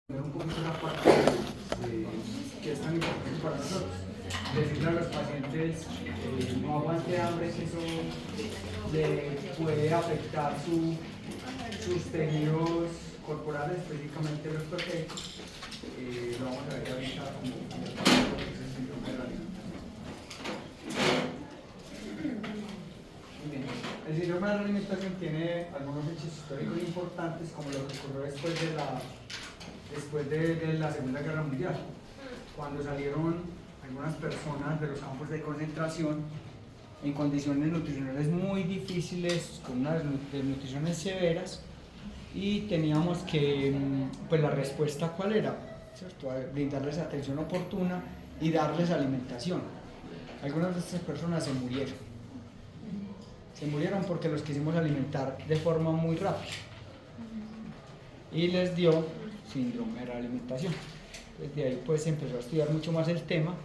un poquito la parte que es tan importante para nosotros. Decirle a los pacientes, no aguante hambre, que eso le puede afectar sus tejidos corporales, específicamente los proteicos. Lo vamos a ver ahorita como lo que es el síndrome de la alimentación. Muy bien. El síndrome de la alimentación tiene algunos hechos históricos importantes, como lo que ocurrió después de la Segunda Guerra Mundial, cuando salieron algunas personas de los campos de concentración en condiciones nutricionales muy difíciles, con unas desnutriciones severas, y teníamos que, pues la respuesta ¿cuál era? ¿Cierto? Brindarles atención oportuna y darles alimentación. Algunas de estas personas se murieron porque los quisimos alimentar de forma muy rápida y les dio síndrome de la alimentación. Desde ahí pues se empezó a estudiar mucho más el tema,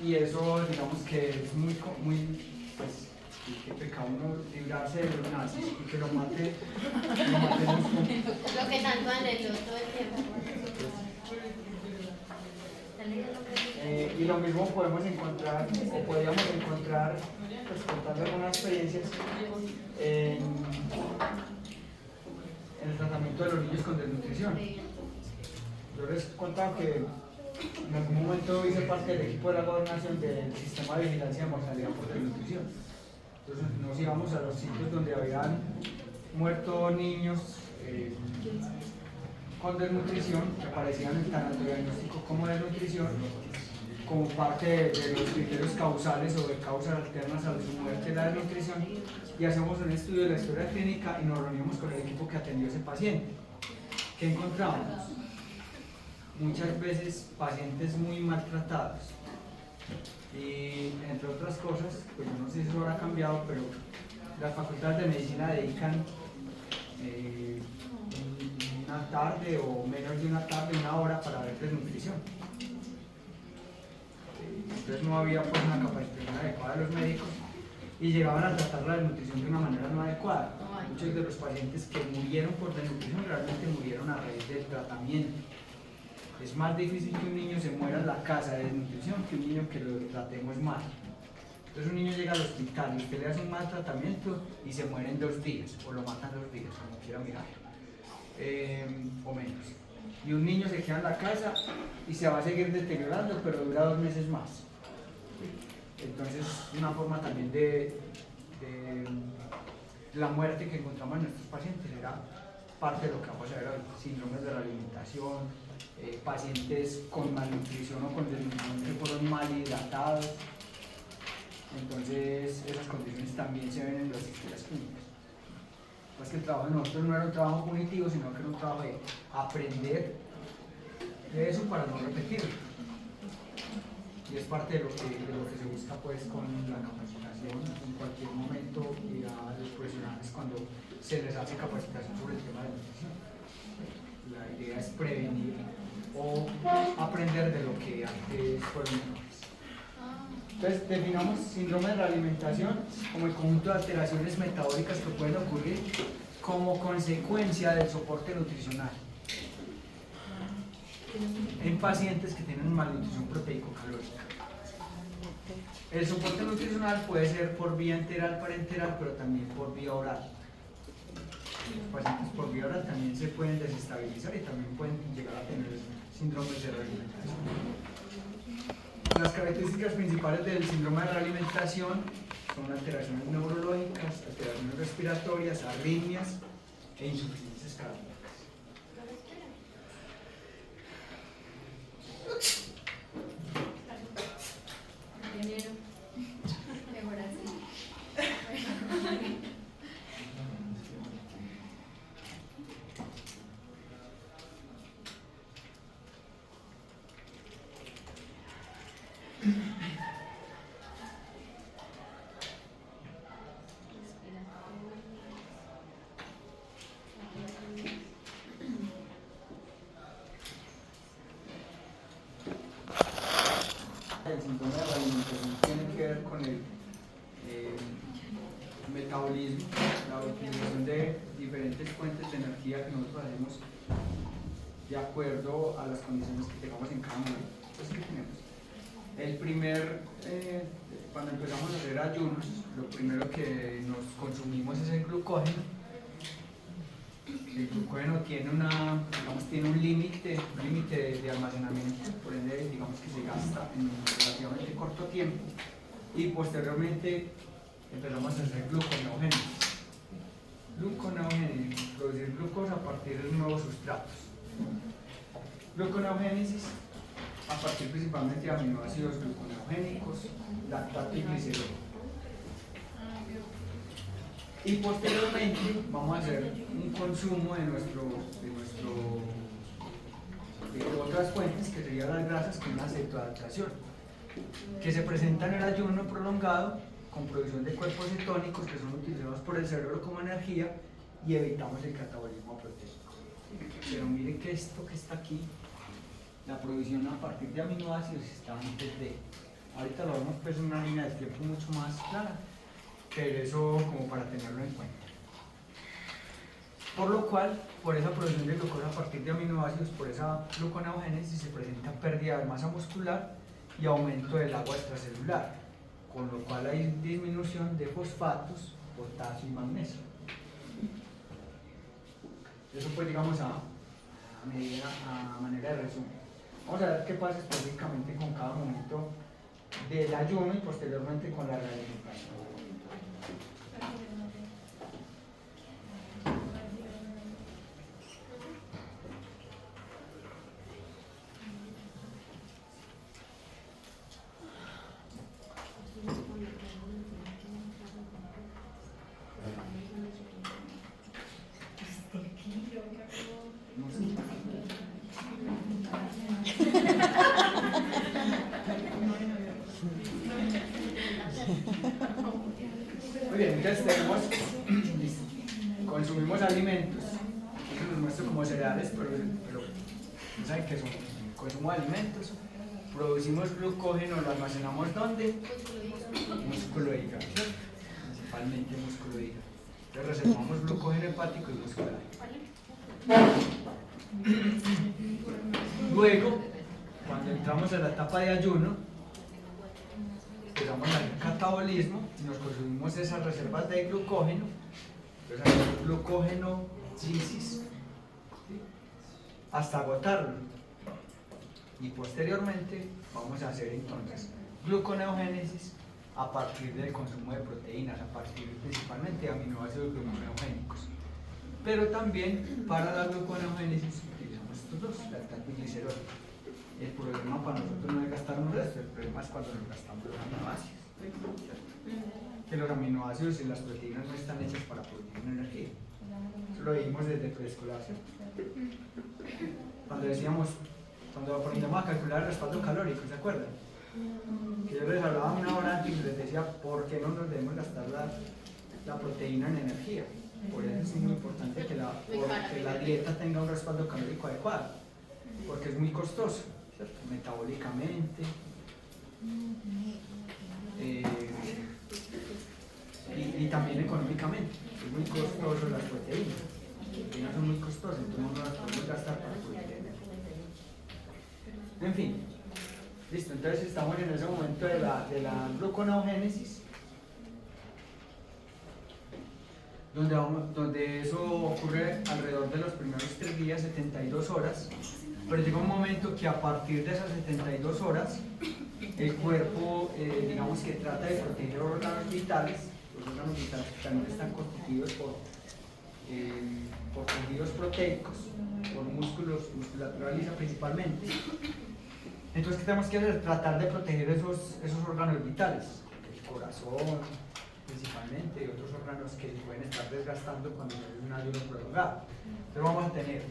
y eso digamos que es muy pues, que pecado uno librarse de los nazis y que lo mate lo que tanto anheló todo el tiempo. Y lo mismo podemos encontrar, o podríamos encontrar, pues contando algunas experiencias en el tratamiento de los niños con desnutrición. Yo les contaba que en algún momento hice parte del equipo de la gobernación del sistema de vigilancia de mortalidad por desnutrición. Entonces nos íbamos a los sitios donde habían muerto niños con desnutrición, que aparecían en tanto diagnóstico como desnutrición, como parte de los criterios causales o de causas alternas a su muerte, la desnutrición, y hacemos un estudio de la historia clínica y nos reunimos con el equipo que atendió a ese paciente. ¿Qué encontramos? Muchas veces pacientes muy maltratados, y entre otras cosas, pues yo no sé si eso habrá cambiado, pero las facultades de medicina dedican una tarde o menos de una tarde, una hora para ver desnutrición. Entonces no había pues una capacitación adecuada de los médicos y llegaban a tratar la desnutrición de una manera no adecuada. Muchos de los pacientes que murieron por desnutrición realmente murieron a raíz del tratamiento. Es más difícil que un niño se muera en la casa de desnutrición que un niño que lo tratemos mal. Entonces un niño llega al hospital y usted le hace un mal tratamiento y se muere en 2 días, o lo matan 2 días, como quiera mirar, o menos. Y un niño se queda en la casa y se va a seguir deteriorando, pero dura 2 meses más. Entonces, una forma también de la muerte que encontramos en nuestros pacientes era parte de lo que vamos a ver hoy: síndromes de la alimentación, pacientes con malnutrición o con desnutrición que fueron mal hidratados. Entonces, esas condiciones también se ven en las historias clínicas. Pues que el trabajo de nosotros no era un trabajo punitivo, sino que era un trabajo de aprender de eso para no repetirlo. Y es parte de lo que se busca pues con la capacitación. En cualquier momento y a los profesionales cuando se les hace capacitación sobre el tema de nutrición. La idea es prevenir o aprender de lo que antes fueron errores. Entonces definamos síndrome de la alimentación como el conjunto de alteraciones metabólicas que pueden ocurrir como consecuencia del soporte nutricional en pacientes que tienen malnutrición proteico-calórica. El soporte nutricional puede ser por vía enteral, parenteral, pero también por vía oral. Los pacientes por vía oral también se pueden desestabilizar y también pueden llegar a tener síndromes de la alimentación. Las características principales del síndrome de la alimentación son alteraciones neurológicas, alteraciones respiratorias, arritmias e insuficiencias cardíacas. nosotros hacemos de acuerdo a las condiciones que tengamos en cada momento. Entonces, ¿qué tenemos? El primer, cuando empezamos a hacer ayunos, lo primero que nos consumimos es el glucógeno. El glucógeno tiene tiene un límite de almacenamiento, por ende digamos que se gasta en relativamente corto tiempo, y posteriormente empezamos a hacer gluconeogénesis. Gluconeogénesis, producir glucosa a partir de nuevos sustratos. Gluconeogénesis a partir principalmente de aminoácidos gluconeogénicos, lactato y glicerol. Y posteriormente vamos a hacer un consumo de otras fuentes, que serían las grasas, con una cetoadaptación, que se presenta en el ayuno prolongado con producción de cuerpos cetónicos que son utilizados por el cerebro como energía, y evitamos el catabolismo proteico. Pero miren que esto que está aquí, la producción a partir de aminoácidos, está antes de. Ahorita lo vemos pues en una línea de tiempo mucho más clara, pero eso como para tenerlo en cuenta. Por lo cual, por esa producción de glucosa a partir de aminoácidos, por esa gluconeogénesis, se presenta pérdida de masa muscular y aumento del agua extracelular, con lo cual hay disminución de fosfatos, potasio y magnesio. Eso pues digamos a manera de resumen. Vamos a ver qué pasa específicamente con cada momento del ayuno y posteriormente con la realimentación. Muy bien, entonces consumimos alimentos. Eso nos muestra como cereales, pero no saben qué son. Consumo de alimentos, producimos glucógeno, lo almacenamos ¿dónde? Músculo e hígado, ¿cierto? Principalmente músculo e hígado. Entonces reservamos glucógeno hepático y muscular. Luego, cuando entramos en la etapa de ayuno, empezamos a hacer catabolismo y nos consumimos esas reservas de glucógeno. Entonces hacemos glucógeno lisis hasta agotarlo, y posteriormente vamos a hacer entonces gluconeogénesis a partir del consumo de proteínas, a partir principalmente de aminoácidos gluconeogénicos. Pero también para la gluconeogénesis utilizamos estos dos, lactato y glicerol. El problema para nosotros no es gastarnos esto, el problema es cuando nos gastamos los aminoácidos. Que los aminoácidos y las proteínas no están hechas para producir energía. Eso lo dijimos desde preescolar, ¿cierto? Cuando aprendíamos a calcular el respaldo calórico, ¿se acuerdan? Que yo les hablaba una hora antes y les decía por qué no nos debemos gastar la proteína en energía. Por eso es muy importante que la dieta tenga un respaldo calórico adecuado, porque es muy costoso, ¿cierto? Metabólicamente y también económicamente. Es muy costoso las proteínas. Las proteínas son muy costosas, entonces no las podemos gastar para producir energía. En fin, listo, entonces estamos en ese momento de la gluconeogénesis, donde eso ocurre alrededor de los primeros 3 días, 72 horas, pero llega un momento que a partir de esas 72 horas el cuerpo, digamos que trata de proteger órganos vitales. Los órganos vitales también están constituidos por tejidos proteicos, por musculatura lisa principalmente. Entonces, ¿qué tenemos que hacer? Tratar de proteger esos órganos vitales, el corazón principalmente, y otros órganos que se pueden estar desgastando cuando hay un ayuno prolongado. Entonces vamos a tener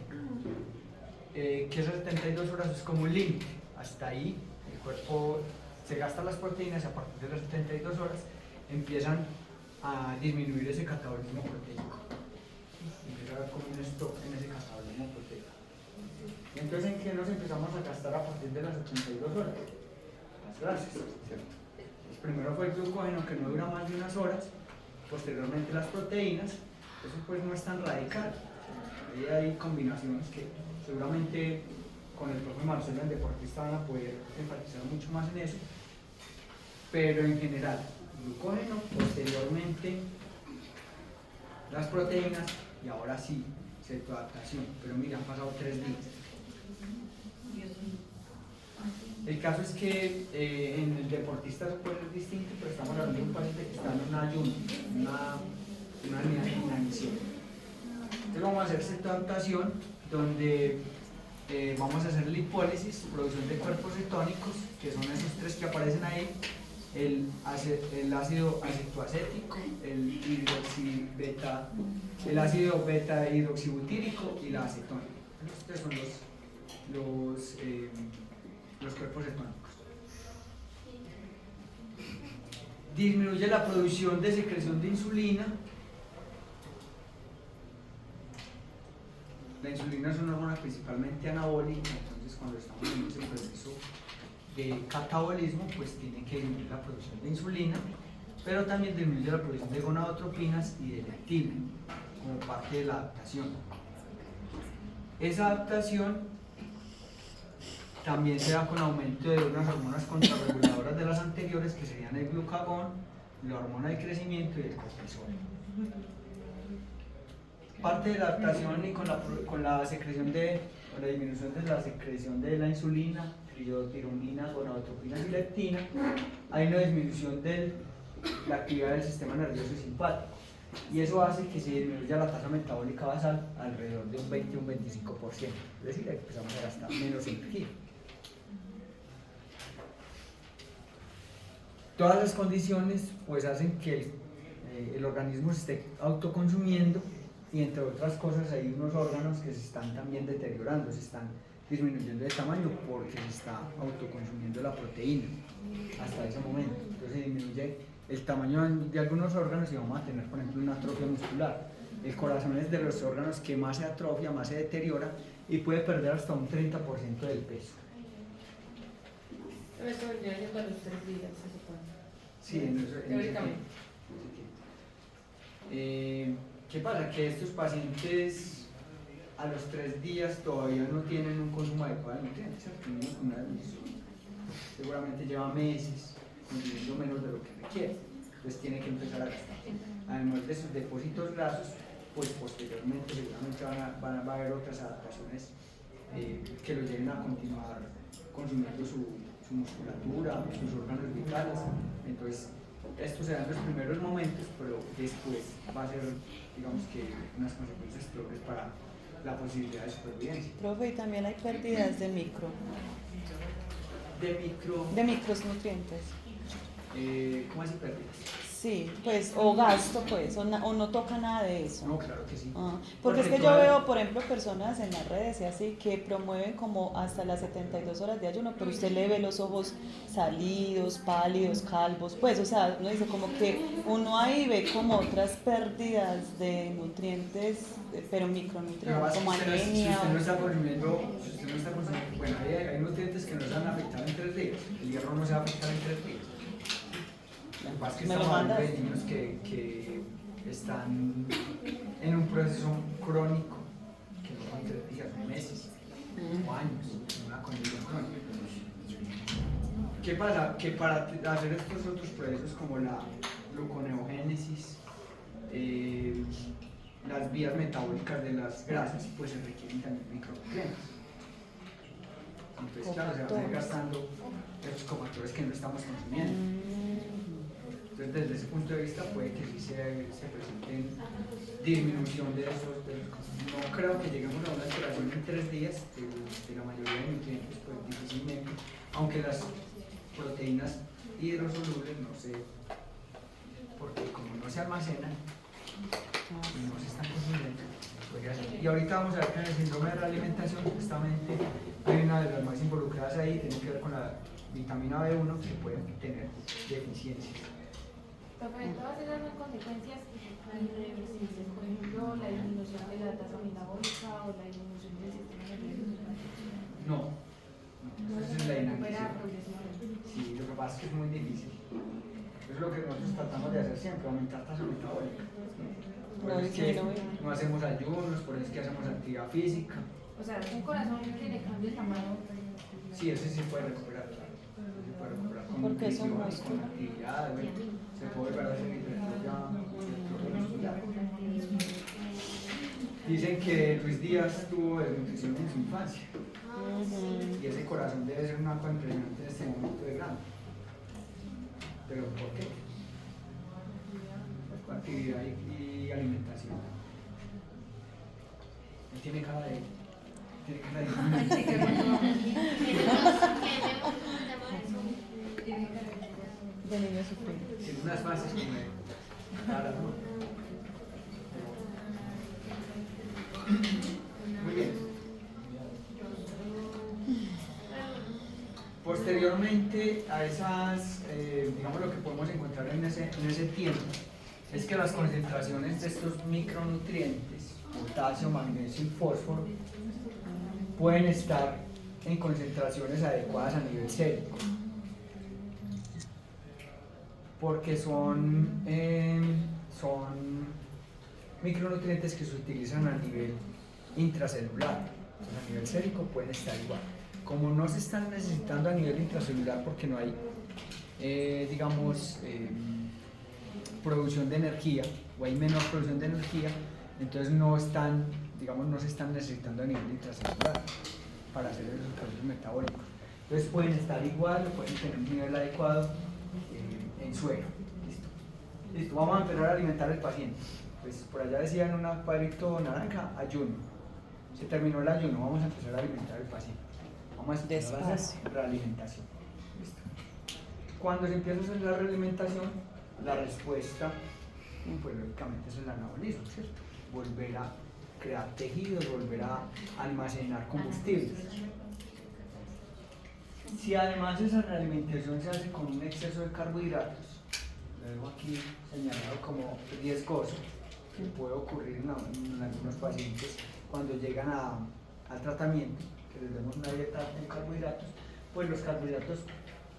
que esas 72 horas es como un límite. Hasta ahí el cuerpo se gasta las proteínas, y a partir de las 72 horas empiezan a disminuir ese catabolismo proteico. Empieza a haber como un stop en ese catabolismo proteico. Y entonces, ¿en qué nos empezamos a gastar a partir de las 82 horas? Las grasas, ¿cierto? Pues primero fue el glucógeno, que no dura más de unas horas, posteriormente las proteínas. Eso pues no es tan radical. ahí hay combinaciones que seguramente con el profe Marcelo en deportista van a poder enfatizar mucho más en eso, pero en general, glucógeno, posteriormente las proteínas y ahora sí, cetoadaptación, pero mira, han pasado 3 días. El caso es que en el deportista eso puede ser distinto, pero estamos hablando de un paciente que está en un ayuno, una inanición. Entonces vamos a hacer cetoadaptación, donde vamos a hacer lipólisis, producción de cuerpos cetónicos, que son esos 3 que aparecen ahí, el ácido acetoacético, el ácido beta hidroxibutírico y la acetona. Estos son los cuerpos cetónicos. Disminuye la producción de secreción de insulina. La insulina es una hormona principalmente anabólica, entonces cuando estamos en ese proceso de catabolismo, pues tiene que disminuir la producción de insulina, pero también disminuye la producción de gonadotropinas y de leptina, como parte de la adaptación. Esa adaptación también se da con aumento de unas hormonas contrarreguladoras de las anteriores, que serían el glucagón, la hormona de crecimiento y el cortisol. Parte de la adaptación y con la secreción con la disminución de la secreción de la insulina, triiotironina, gonadotropinas y leptina, hay una disminución de la actividad del sistema nervioso simpático, y eso hace que se disminuya la tasa metabólica basal alrededor de un 20 o un 25%, es decir, empezamos a gastar menos energía. Todas las condiciones pues hacen que el organismo se esté autoconsumiendo, y entre otras cosas hay unos órganos que se están también deteriorando, se están disminuyendo de tamaño porque se está autoconsumiendo la proteína hasta ese momento. Entonces se disminuye el tamaño de algunos órganos y vamos a tener, por ejemplo, una atrofia muscular. El corazón es de los órganos que más se atrofia, más se deteriora y puede perder hasta un 30% del peso. Eso vendría siendo a los 3 días, se supone. Sí, teóricamente. ¿Qué pasa? Que estos pacientes a los 3 días todavía no tienen un consumo adecuado de nutrientes, seguramente lleva meses consumiendo menos de lo que requiere, entonces tiene que empezar a gastar. Además de sus depósitos grasos, pues posteriormente seguramente va a haber otras adaptaciones que lo lleven a continuar consumiendo su musculatura, sus órganos vitales. Entonces esto se da en los primeros momentos, pero después va a ser, digamos que, unas consecuencias peores para la posibilidad de supervivencia. Profe, y también hay pérdidas de micronutrientes. ¿Cómo así pérdidas? Sí, pues, o gasto, pues, o no toca nada de eso. No, claro que sí. Porque es que yo veo, por ejemplo, personas en las redes y así que promueven como hasta las 72 horas de ayuno, pero usted le ve los ojos salidos, pálidos, calvos, pues, o sea, uno dice como que uno ahí ve como otras pérdidas de nutrientes, pero micronutrientes, como anemia. Si usted no está consumiendo, bueno, hay nutrientes que no se van a afectar en 3 días, el hierro no se va a afectar en 3 días. Lo que pasa es que estamos hablando de niños que están en un proceso crónico, que no son 3 días, son meses o años, en una condición crónica. ¿Qué pasa? Que para hacer estos otros procesos como la gluconeogénesis, las vías metabólicas de las grasas, pues se requieren también micronutrientes. Entonces, claro, se van a ir gastando esos cofactores que no estamos consumiendo. Entonces, desde ese punto de vista, puede que sí se presenten disminución de esos. No creo que lleguemos a una alteración en 3 días de la mayoría de nutrientes, pues difícilmente, aunque las proteínas hidrosolubles, no sé, porque como no se almacenan, no se están consumiendo. Y ahorita vamos a ver que en el síndrome de la alimentación, justamente, hay una de las más involucradas ahí, tiene que ver con la vitamina B1, que puede tener deficiencias. Pero todas esas son consecuencias irreversibles, por ejemplo, la disminución de la tasa metabólica o la disminución del sistema nervioso. No, esa es la recupera inacción. progresivamente. Sí, lo que pasa es que es muy difícil. Eso es lo que nosotros tratamos de hacer siempre, aumentar tasa metabólica. Pero es que no no hacemos ayunos, por eso es que hacemos actividad física. O sea, un corazón que le cambie el tamaño. Sí, ese sí puede recuperar, claro. Se puede recuperar con Porque es un nutrición, con músculo. actividad, bueno, se puede volver a hacer hipertrofia muscular. Dicen que Luis Díaz tuvo desnutrición en su infancia Ujú. y ese corazón debe ser una cosa impresionante en este momento de grande. ¿Pero por qué? Pues con actividad y alimentación. Él tiene cara de... Tiene cara de... De niño sufrido. Tiene unas fases como de... raras, ¿no? Muy bien. Posteriormente a esas, digamos lo que podemos encontrar en ese tiempo, es que las concentraciones de estos micronutrientes, potasio, magnesio y fósforo, pueden estar en concentraciones adecuadas a nivel sérico, porque son micronutrientes que se utilizan a nivel intracelular. Entonces, a nivel sérico pueden estar igual. Como no se están necesitando a nivel intracelular porque no hay, digamos, producción de energía, o hay menor producción de energía, entonces no están, digamos, no se están necesitando a nivel intracelular para hacer esos procesos metabólicos. Entonces pueden estar igual, o pueden tener un nivel adecuado en suero. Listo. Listo, vamos a empezar a alimentar al paciente. Pues por allá decían un cuadrito naranja, ayuno. Se terminó el ayuno, vamos a empezar a alimentar al paciente. Vamos a empezar a hacer realimentación. Listo. Cuando se empieza a hacer la realimentación, la respuesta, pues lógicamente es el anabolismo, ¿cierto? Volver a crear tejidos, volver a almacenar combustibles. Si además esa realimentación se hace con un exceso de carbohidratos, lo dejo aquí señalado como riesgoso, que puede ocurrir en algunos pacientes cuando llegan al tratamiento, que les demos una dieta de carbohidratos, pues los carbohidratos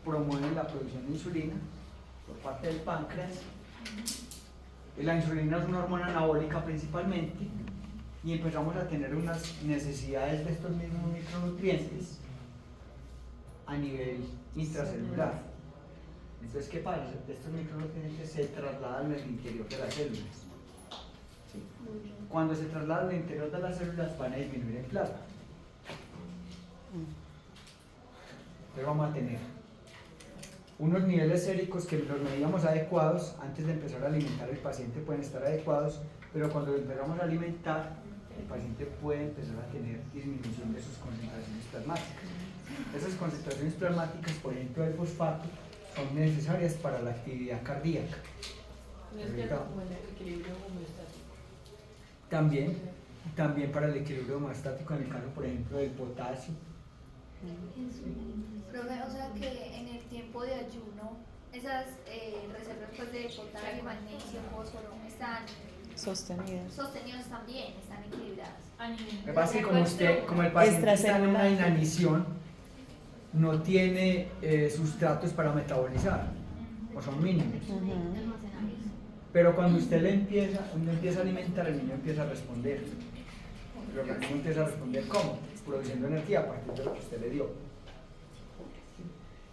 promueven la producción de insulina por parte del páncreas. La insulina es una hormona anabólica principalmente y empezamos a tener unas necesidades de estos mismos micronutrientes a nivel intracelular. Entonces, ¿qué pasa? Estos micronutrientes se trasladan al interior de las células. ¿Sí? Cuando se trasladan al interior de las células van a disminuir en plasma. Entonces vamos a tener unos niveles séricos que los medíamos adecuados. Antes de empezar a alimentar el paciente pueden estar adecuados, pero cuando lo empezamos a alimentar el paciente puede empezar a tener disminución de sus concentraciones plasmáticas. Esas concentraciones plasmáticas, por ejemplo del fosfato, son necesarias para la actividad cardíaca. No es que como el equilibrio homeostático. También para el equilibrio homeostático, en el caso, por ejemplo, del potasio. Profe, o sea que en el tiempo de ayuno, esas reservas pues, de potasio, magnesio, fósforo están sostenidas también, están equilibradas. Lo que pasa es que como el paciente está en una inanición, no tiene sustratos para metabolizar, o son mínimos. Pero cuando usted empieza a alimentar, el niño empieza a responder. El organismo empieza a responder ¿cómo? Produciendo energía a partir de lo que usted le dio.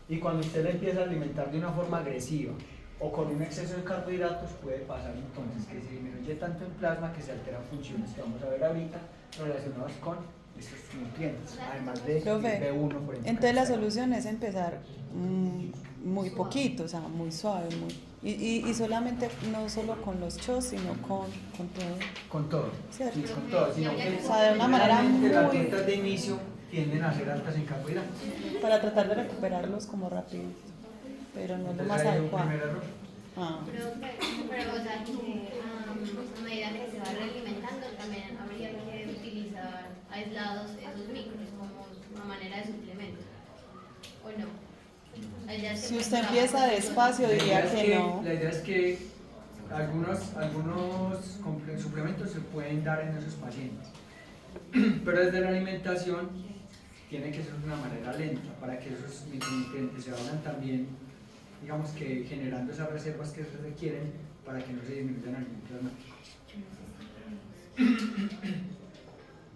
Y cuando usted le empieza a alimentar de una forma agresiva o con un exceso de carbohidratos, puede pasar entonces que se disminuye tanto en plasma que se alteran funciones que vamos a ver ahorita relacionadas con estos nutrientes, además de Profe, B1 por ejemplo. entonces la solución es empezar muy poquito, o sea, muy suave, y solamente, no solo con los chos, sino con todo. Con todo, ¿Cierto? sí, con todo, sino que O sea, de una manera generalmente las muy- dietas de inicio tienden a ser altas en carbohidratos. Para tratar de recuperarlos como rápido, pero no es lo Entonces más ahí hay un adecuado. primer error. Ah. Pero o sea, que a medida que se va realimentando también habría que utilizar aislados esos micros como una manera de suplemento, ¿o no? La idea es que Si pues, usted va- empieza despacio, diría que no. La idea es que algunos suplementos se pueden dar en esos pacientes, pero desde la alimentación tiene que ser de una manera lenta para que esos micronutrientes se vayan también, digamos que generando esas reservas que se requieren para que no se disminuyan a nivel plasmático.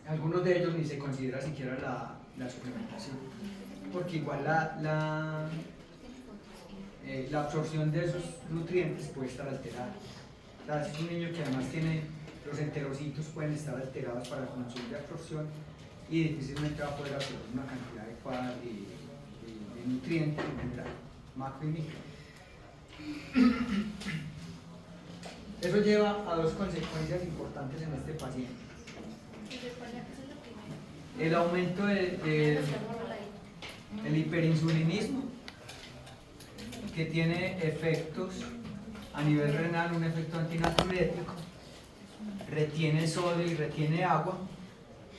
Algunos de ellos ni se considera siquiera la suplementación, porque igual la absorción de esos nutrientes puede estar alterada. O sea, si es un niño que además tiene los enterocitos, pueden estar alterados para la función de absorción y difícilmente va a poder absorber una cantidad adecuada de nutrientes en general, macro y micro. Eso lleva a dos consecuencias importantes en este paciente. El aumento del hiperinsulinismo, que tiene efectos a nivel renal, un efecto antinatriurético, retiene sodio y retiene agua,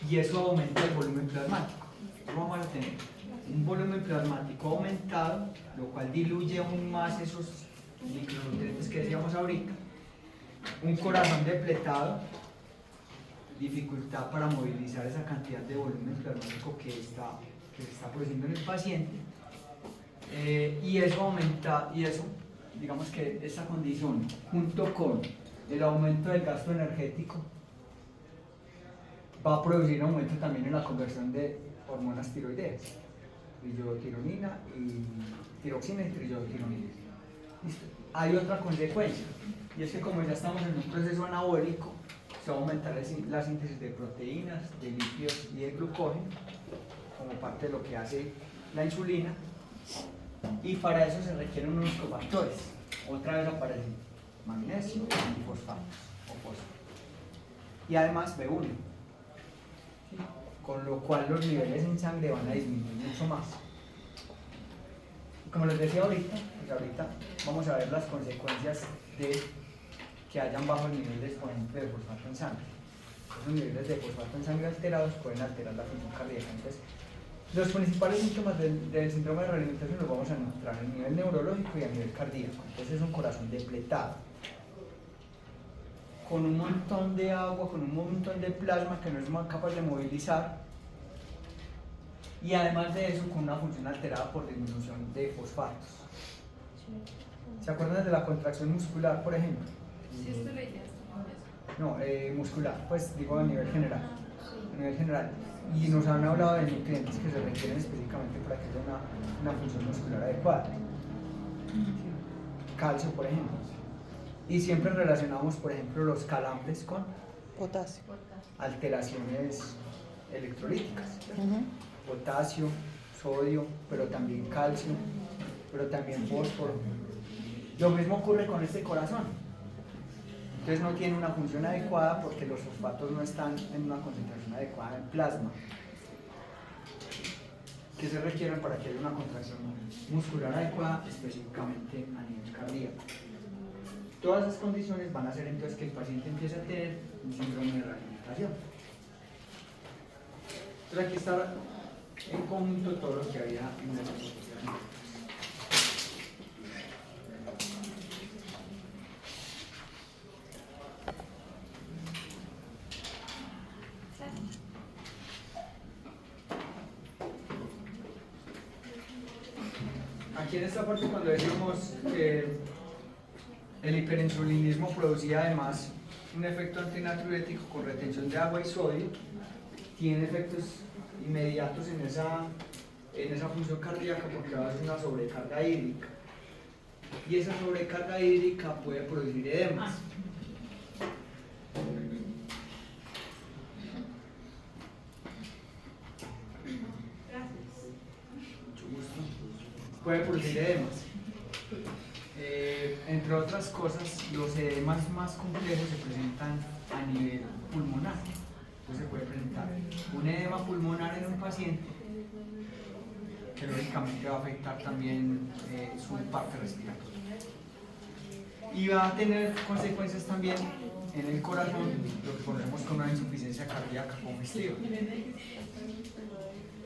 y eso aumenta el volumen plasmático. Vamos a tener un volumen plasmático aumentado, lo cual diluye aún más esos micronutrientes que decíamos ahorita, un corazón depletado, dificultad para movilizar esa cantidad de volumen plasmático que se está produciendo en el paciente, y eso aumenta, digamos que esa condición, junto con el aumento del gasto energético, va a producir un aumento también en la conversión de hormonas tiroideas, triiotironina y tiroxina y triiotironina. ¿Listo? Hay otra consecuencia, y es que como ya estamos en un proceso anabólico, se va a aumentar la síntesis de proteínas, de lípidos y de glucógeno, como parte de lo que hace la insulina, y para eso se requieren unos cofactores. Otra vez aparecen magnesio y fosfatos o fósforo. Y además B1, ¿sí? Con lo cual los niveles en sangre van a disminuir mucho más. Y como les decía ahorita, pues ahorita vamos a ver las consecuencias de que hayan bajo el nivel de, por ejemplo, de fosfato en sangre. Esos niveles de fosfato en sangre alterados pueden alterar la función cardíaca. Entonces, los principales síntomas del síndrome de realimentación los vamos a encontrar a nivel neurológico y a nivel cardíaco. Entonces es un corazón depletado, con un montón de agua, con un montón de plasma que no es capaz de movilizar, y además de eso con una función alterada por disminución de fosfatos. ¿Se acuerdan de la contracción muscular, por ejemplo? Si esto lo ya No, muscular, pues digo a nivel general. A nivel general. Y nos han hablado de nutrientes que se requieren específicamente para que haya una función muscular adecuada. Calcio, por ejemplo. Y siempre relacionamos, por ejemplo, los calambres con Potasio. alteraciones electrolíticas. Potasio, sodio, pero también calcio, pero también fósforo. Lo mismo ocurre con este corazón. Entonces no tiene una función adecuada porque los fosfatos no están en una concentración adecuada en plasma, que se requieren para que haya una contracción muscular adecuada, específicamente a nivel cardíaco. Todas esas condiciones van a hacer entonces que el paciente empiece a tener un síndrome de realimentación. Entonces aquí está en conjunto todo lo que había en la exposición. Aquí en esta parte, cuando decimos que el hiperinsulinismo producía además un efecto antinatriurético con retención de agua y sodio, tiene efectos inmediatos en esa función cardíaca porque va a hacer una sobrecarga hídrica, y esa sobrecarga hídrica puede producir edemas. Puede producir edemas. Entre otras cosas, los edemas más complejos se presentan a nivel pulmonar. Entonces se puede presentar un edema pulmonar en un paciente que lógicamente va a afectar también su parte respiratoria. Y va a tener consecuencias también en el corazón, lo que conocemos como una insuficiencia cardíaca congestiva.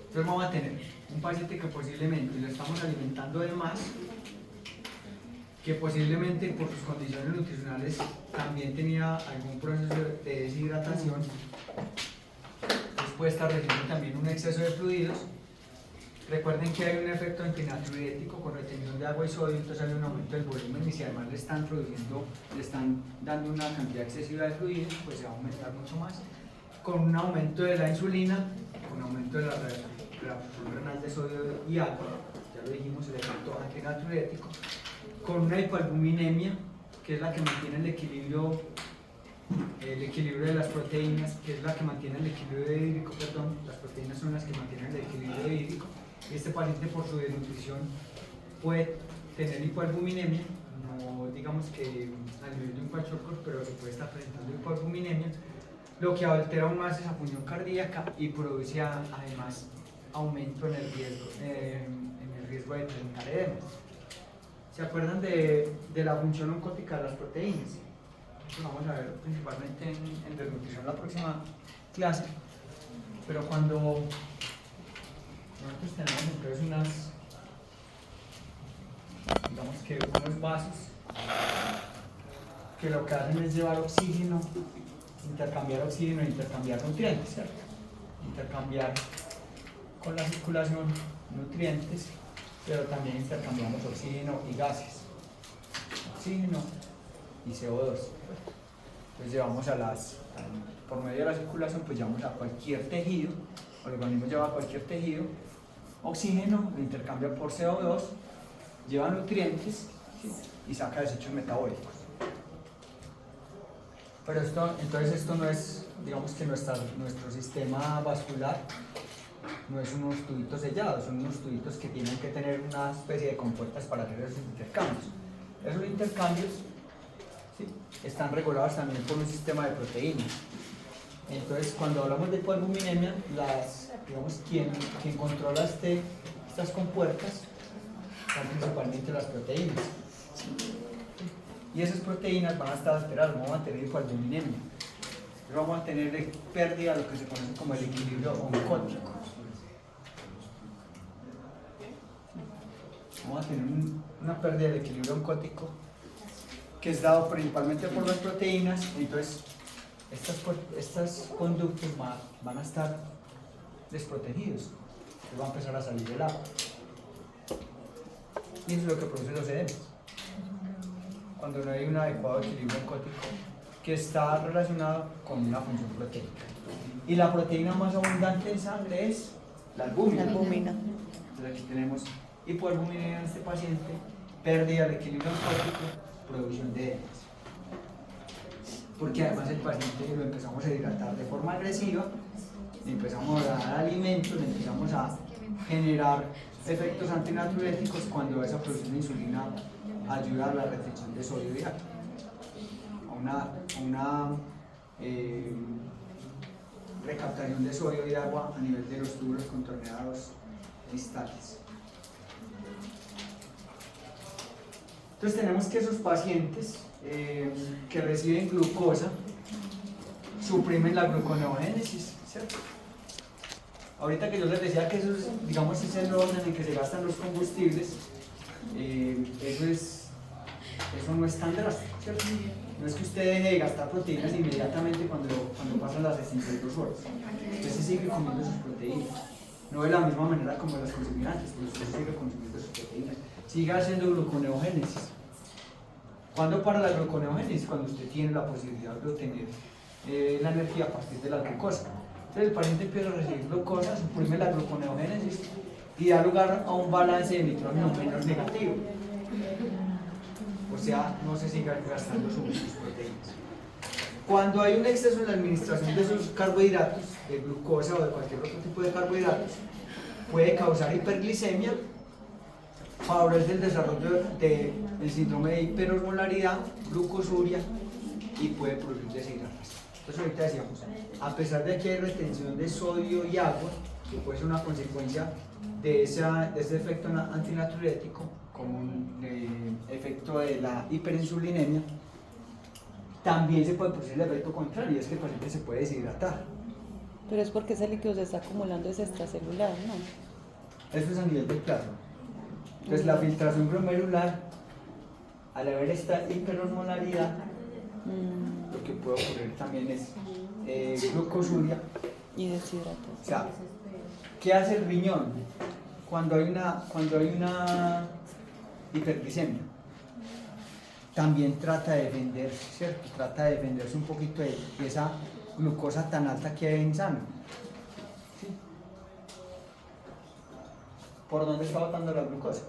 Entonces vamos a tener un paciente que posiblemente lo estamos alimentando de más, que posiblemente por sus condiciones nutricionales también tenía algún proceso de deshidratación, entonces puede estar recibiendo también un exceso de fluidos, Recuerden que hay un efecto antinatriurético con retención de agua y sodio, entonces hay un aumento del volumen y si además le están dando una cantidad excesiva de fluidos, pues se va a aumentar mucho más. Con un aumento de la insulina, con un aumento de la absorción renal de sodio y agua, ya lo dijimos, el efecto antinatriurético, con una hipoalbuminemia, que es la que mantiene el equilibrio de las proteínas, que es la que mantiene el equilibrio hídrico, perdón, las proteínas son las que mantienen el equilibrio hídrico. Este paciente por su desnutrición puede tener hipoalbuminemia, no digamos que a nivel de un kwashiorkor, pero se puede estar presentando hipoalbuminemia, lo que altera aún más esa función cardíaca y produce además aumento en el riesgo de presentar edema. ¿Se acuerdan de la función oncótica de las proteínas? Lo vamos a ver principalmente en desnutrición la próxima clase, pero cuando nosotros tenemos entonces unos vasos que lo que hacen es llevar oxígeno, intercambiar nutrientes, ¿cierto? Intercambiar con la circulación nutrientes, pero también intercambiamos oxígeno y gases, oxígeno y CO2. Entonces llevamos por medio de la circulación, pues llevamos a cualquier tejido, el organismo lleva a cualquier tejido oxígeno, lo intercambia por CO2, lleva nutrientes, ¿sí? Y saca desechos metabólicos. Pero esto no es, digamos que nuestro sistema vascular no es unos tubitos sellados, son unos tubitos que tienen que tener una especie de compuertas para hacer esos intercambios. Esos intercambios, ¿sí?, están regulados también por un sistema de proteínas. Entonces, cuando hablamos de hipoalbuminemia, digamos, quien controla estas compuertas son principalmente las proteínas. Y esas proteínas van a estar alteradas, no van a tener hipoalbuminemia. Vamos a tener pérdida de lo que se conoce como el equilibrio oncótico. Vamos a tener una pérdida del equilibrio oncótico que es dado principalmente por las proteínas. Entonces estos conductos van a estar desprotegidos, entonces va a empezar a salir el agua y eso es lo que produce los edemas cuando no hay un adecuado equilibrio oncótico que está relacionado con una función proteica. Y la proteína más abundante en sangre es la albúmina. Entonces aquí tenemos hipoalbuminemia en este paciente, pérdida del equilibrio oncótico, producción de edemas. Porque además el paciente lo empezamos a hidratar de forma agresiva, le empezamos a dar alimentos, le empezamos a generar efectos antinatriuréticos cuando esa producción de insulina ayuda a la retención de sodio y agua, a una recaptación de sodio y agua a nivel de los túbulos contorneados distales. Entonces tenemos que esos pacientes que reciben glucosa suprimen la gluconeogénesis, ¿cierto? Ahorita que yo les decía que eso es, digamos, es el orden en que se gastan los combustibles, eso no es tan drástico, ¿cierto? No es que usted deje de gastar proteínas inmediatamente cuando pasan las 62 horas. Usted se sigue comiendo sus proteínas, no de la misma manera como las consumía antes, pero usted sigue consumiendo sus proteínas, sigue haciendo gluconeogénesis. ¿Cuándo para la gluconeogénesis? Cuando usted tiene la posibilidad de obtener la energía a partir de la glucosa. Entonces el paciente empieza a recibir glucosa, suprime la gluconeogénesis y da lugar a un balance de nitrógeno menos negativo. O sea, no se sigue gastando sus proteínas. Cuando hay un exceso en la administración de esos carbohidratos, de glucosa o de cualquier otro tipo de carbohidratos, puede causar hiperglicemia, favorece el desarrollo del síndrome de hiperosmolaridad, glucosuria y puede producir deshidratación. Entonces ahorita decíamos, a pesar de que hay retención de sodio y agua, que puede ser una consecuencia de ese efecto antinatriurético, como un efecto de la hiperinsulinemia, también se puede producir el efecto contrario, y es que el paciente se puede deshidratar. Pero es porque ese líquido se está acumulando, es extracelular, ¿no? Eso es a nivel del plasma. Entonces la filtración glomerular, al haber esta hiperosmolaridad, lo que puede ocurrir también es glucosuria y deshidratación. O sea, ¿qué hace el riñón? cuando hay una hiperglicemia, también trata de defenderse, ¿cierto? Trata de defenderse un poquito de esa glucosa tan alta que hay en sangre. ¿Sí? ¿Por dónde está botando la glucosa?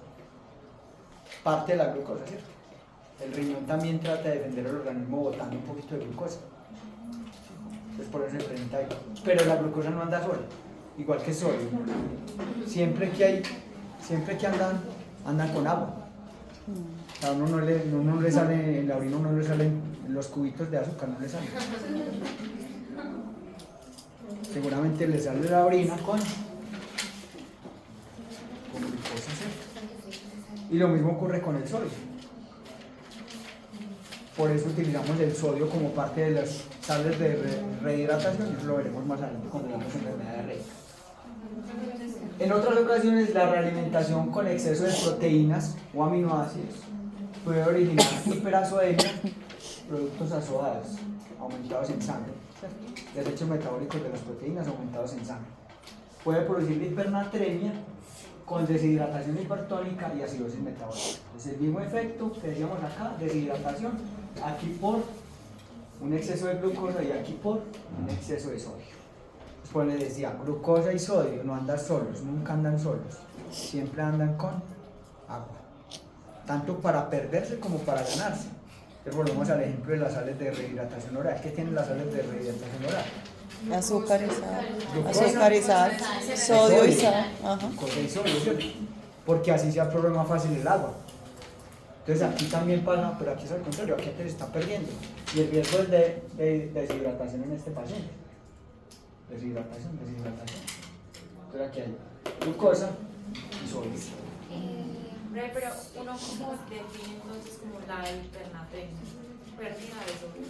Parte de la glucosa, ¿cierto? El riñón también trata de defender el organismo botando un poquito de glucosa. Entonces por eso se presenta ahí. Pero la glucosa no anda sola, igual que el sodio. Siempre que andan con agua. A uno no le sale, en la orina no le salen los cubitos de azúcar, no le salen. Seguramente le sale la orina con glucosa, ¿cierto? Y lo mismo ocurre con el sodio. Por eso utilizamos el sodio como parte de las sales de rehidratación, y eso lo veremos más adelante cuando veamos enfermedad diarreica. En otras ocasiones, la realimentación con exceso de proteínas o aminoácidos puede originar hiperazodemia, productos azodados, aumentados en sangre, desechos metabólicos de las proteínas aumentados en sangre. Puede producir hipernatremia con deshidratación hipertónica y acidosis metabólica. Es el mismo efecto que decíamos acá, deshidratación, aquí por un exceso de glucosa y aquí por un exceso de sodio. Pues les decía, glucosa y sodio no andan solos, nunca andan solos, siempre andan con agua, tanto para perderse como para ganarse. Entonces volvemos al ejemplo de las sales de rehidratación oral. ¿Qué tienen las sales de rehidratación oral? Azúcar y sal, Glucosa, azúcar y sal, sodio y sal. Ajá. Glucosa y sodio, ¿cierto? Porque así se aprueba más fácil el agua. Entonces aquí también pasa, pero aquí es al contrario, aquí se está perdiendo. Y el riesgo es de deshidratación en este paciente. Deshidratación. Entonces aquí hay glucosa y sodio. Pero uno como define entonces como la hipernatremia, pérdida de sodio.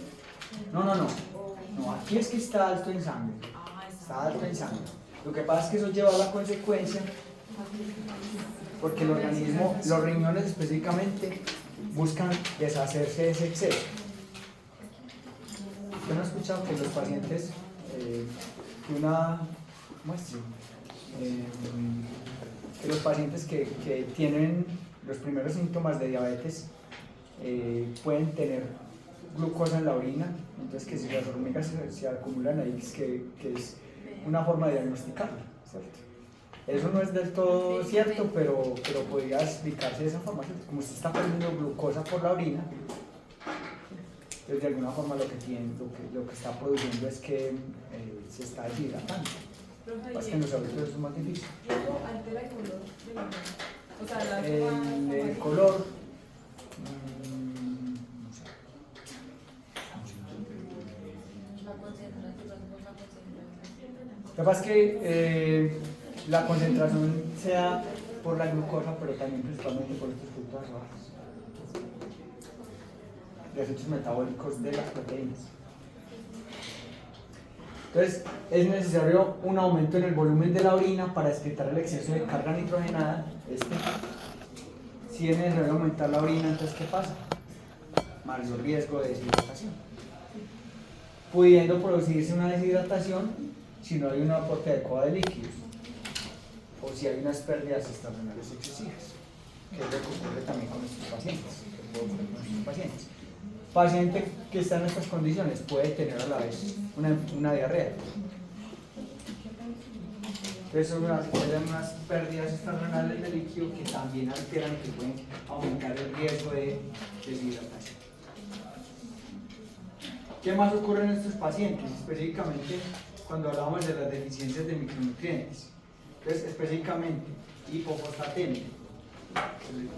No, aquí es que está alto en sangre. Está alto en sangre. Lo que pasa es que eso lleva a la consecuencia, porque el organismo, los riñones específicamente, buscan deshacerse de ese exceso. Yo no he escuchado que los pacientes que los pacientes que tienen los primeros síntomas de diabetes pueden tener glucosa en la orina, entonces que si las hormigas se acumulan ahí, que es una forma de diagnosticarlo, ¿cierto? Eso no es del todo cierto, pero podría explicarse de esa forma, ¿cierto? Como usted está perdiendo glucosa por la orina, entonces de alguna forma lo que está produciendo es que se está deshidratando. Pasa que en los adultos eso es más difícil. ¿Y eso altera el color de la orina? O sea, el color, no sé. Lo que pasa es que la concentración se da por la glucosa, pero también principalmente por estos frutos azotados. Desechos metabólicos de las proteínas. Entonces, es necesario un aumento en el volumen de la orina para excretar el exceso de carga nitrogenada. Si es necesario aumentar la orina, entonces ¿qué pasa? Mayor riesgo de deshidratación. Pudiendo producirse una deshidratación si no hay un aporte adecuado de líquidos o si hay unas pérdidas extrarenales excesivas, que es lo que ocurre también con nuestros pacientes. Paciente que está en estas condiciones puede tener a la vez una diarrea. Entonces son unas pérdidas extrarenales de líquido que también alteran, que pueden aumentar el riesgo de deshidratación. ¿Qué más ocurre en estos pacientes? Específicamente cuando hablamos de las deficiencias de micronutrientes. Entonces, específicamente, hipofosfatemia.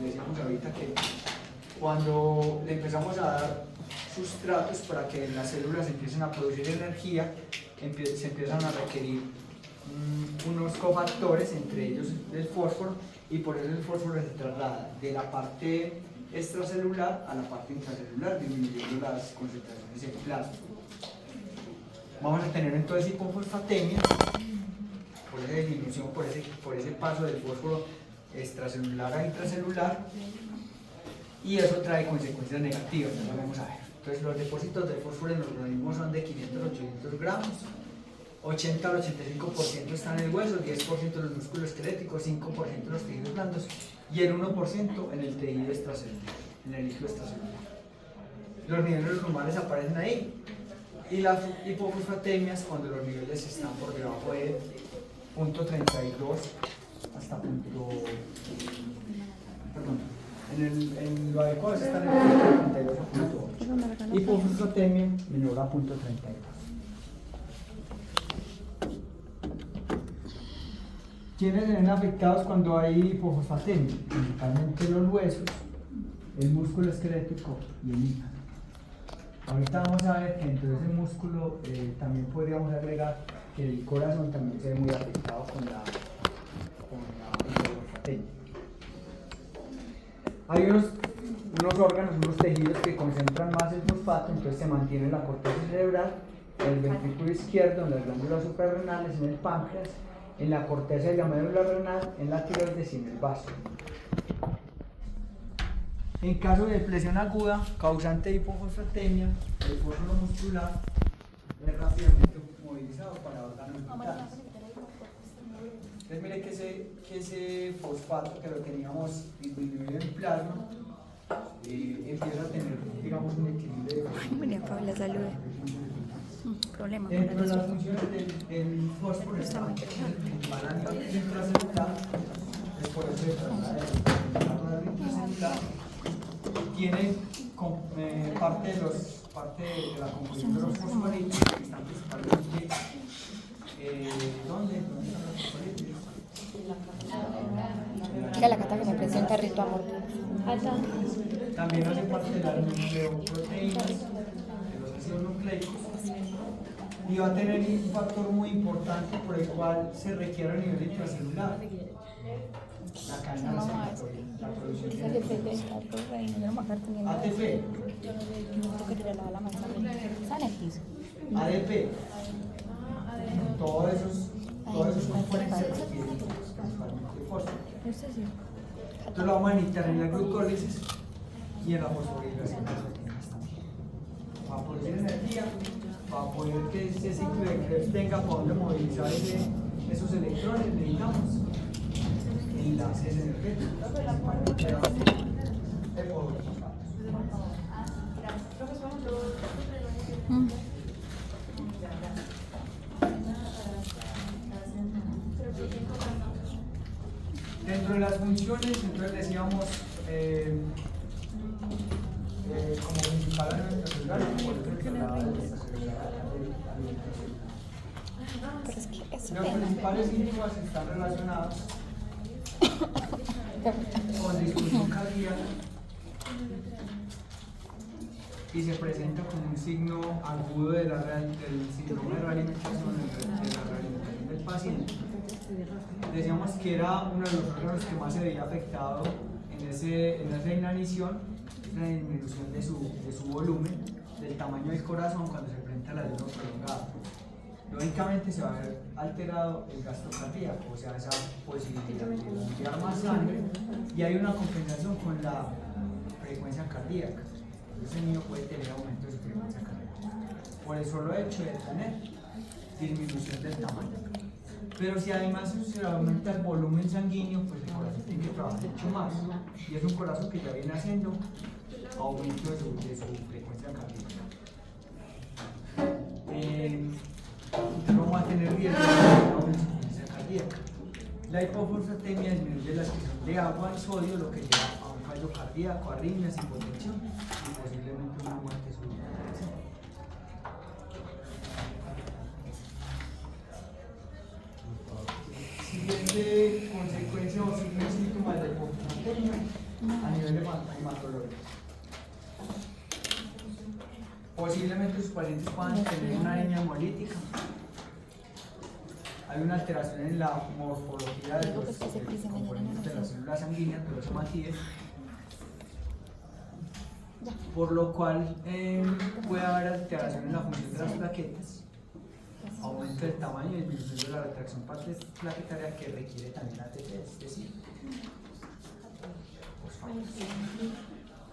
Le decíamos ahorita que cuando le empezamos a dar sustratos para que las células empiecen a producir energía, se empiezan a requerir unos cofactores, entre ellos el fósforo, y por eso el fósforo se traslada de la parte extracelular a la parte intracelular, disminuyendo las concentraciones en plasma. Vamos a tener entonces hipofosfatemia, por esa disminución, por ese paso del fósforo extracelular a intracelular, y eso trae consecuencias negativas, ya lo vamos a ver. Entonces los depósitos de fósforo en los organismos son de 500 a 800 gramos, 80 al 85% está en el hueso, 10% en los músculos esqueléticos, 5% en los tejidos blandos y el 1% en el tejido extracelular, en el líquido extracelular. Los niveles normales aparecen ahí y las hipofosfatemias cuando los niveles están por debajo de 0.32 hasta en lo adecuado están en el 32 a 0.8. Hipofosfatemia menor a 0.32. ¿Quiénes se ven afectados cuando hay hipofosfatemia? Principalmente los huesos, el músculo esquelético y el hígado. Ahorita vamos a ver que dentro de ese músculo también podríamos agregar que el corazón también se ve muy afectado con la hipofosfatemia. Hay unos órganos, unos tejidos que concentran más el fosfato, entonces se mantiene la corteza cerebral, el ventrículo izquierdo, en las glándulas suprarrenales, en el páncreas, en la corteza de la médula renal, en la tiroides y en el vaso. En caso de depresión aguda causante de hipofosfatemia, el fósforo muscular es rápidamente movilizado para órganos vitales. Entonces mire que ese fosfato que lo teníamos disminuido en plasma empieza a tener, digamos, un equilibrio de... María Paula, salud. Problema. Dentro de las funciones del fósforo está el principal a nivel intracelular, es por eso el intracelular tiene parte de la composición de los fosforitos que están principalmente ¿dónde están los fosforitos? Mira la cata que me presenta Rito Amor. También hace parte de las nucleoproteínas, de los ácidos nucleicos, y va a tener un factor muy importante por el cual se requiere a nivel intracelular la cadena respiratoria, la producción de ATP, ADP, todos esos componentes se requieren principalmente fósforo. Entonces lo vamos a necesitar en la glucólisis y en la fosforilación de proteínas también. Para producir energía, para poder que ese ciclo de Krebs tenga para dónde movilizar esos electrones, necesitamos enlaces energéticos, principalmente de fosforilación. Dentro de las funciones, entonces decíamos como principal alimento celular, como el los principales síntomas están relacionados con disfunción cardíaca y se presenta como un signo agudo del síndrome de realimentación, de la realimentación del paciente. Decíamos que era uno de los órganos que más se veía afectado en esa inanición, la disminución de su volumen, del tamaño del corazón cuando se presenta el ayuno prolongado. Lógicamente se va a ver alterado el gasto cardíaco, o sea, esa posibilidad de bombear más sangre, y hay una compensación con la frecuencia cardíaca. Ese niño puede tener aumento de su frecuencia cardíaca por el solo hecho de tener disminución del tamaño. Pero si además se aumenta el volumen sanguíneo, pues el corazón tiene que trabajar mucho más, y es un corazón que ya viene haciendo aumento de su frecuencia cardíaca. Entonces vamos a tener riesgo de aumento de su frecuencia cardíaca. La hipofosfatemia disminuye la excreción de agua y sodio, lo que lleva a un fallo cardíaco, arritmias, hipotensión y posiblemente una muerte súbita. Siguiente consecuencia o siguiente síntoma de la hipofosfatemia a nivel hematológico. Posiblemente sus pacientes puedan tener una anemia hemolítica. Hay una alteración en la morfología de los componentes de las células sanguíneas, de los hematíes, por lo cual puede haber alteración en la función de las plaquetas, aumento del tamaño y disminución de la retracción plaquetaria que requiere también ATP, es decir,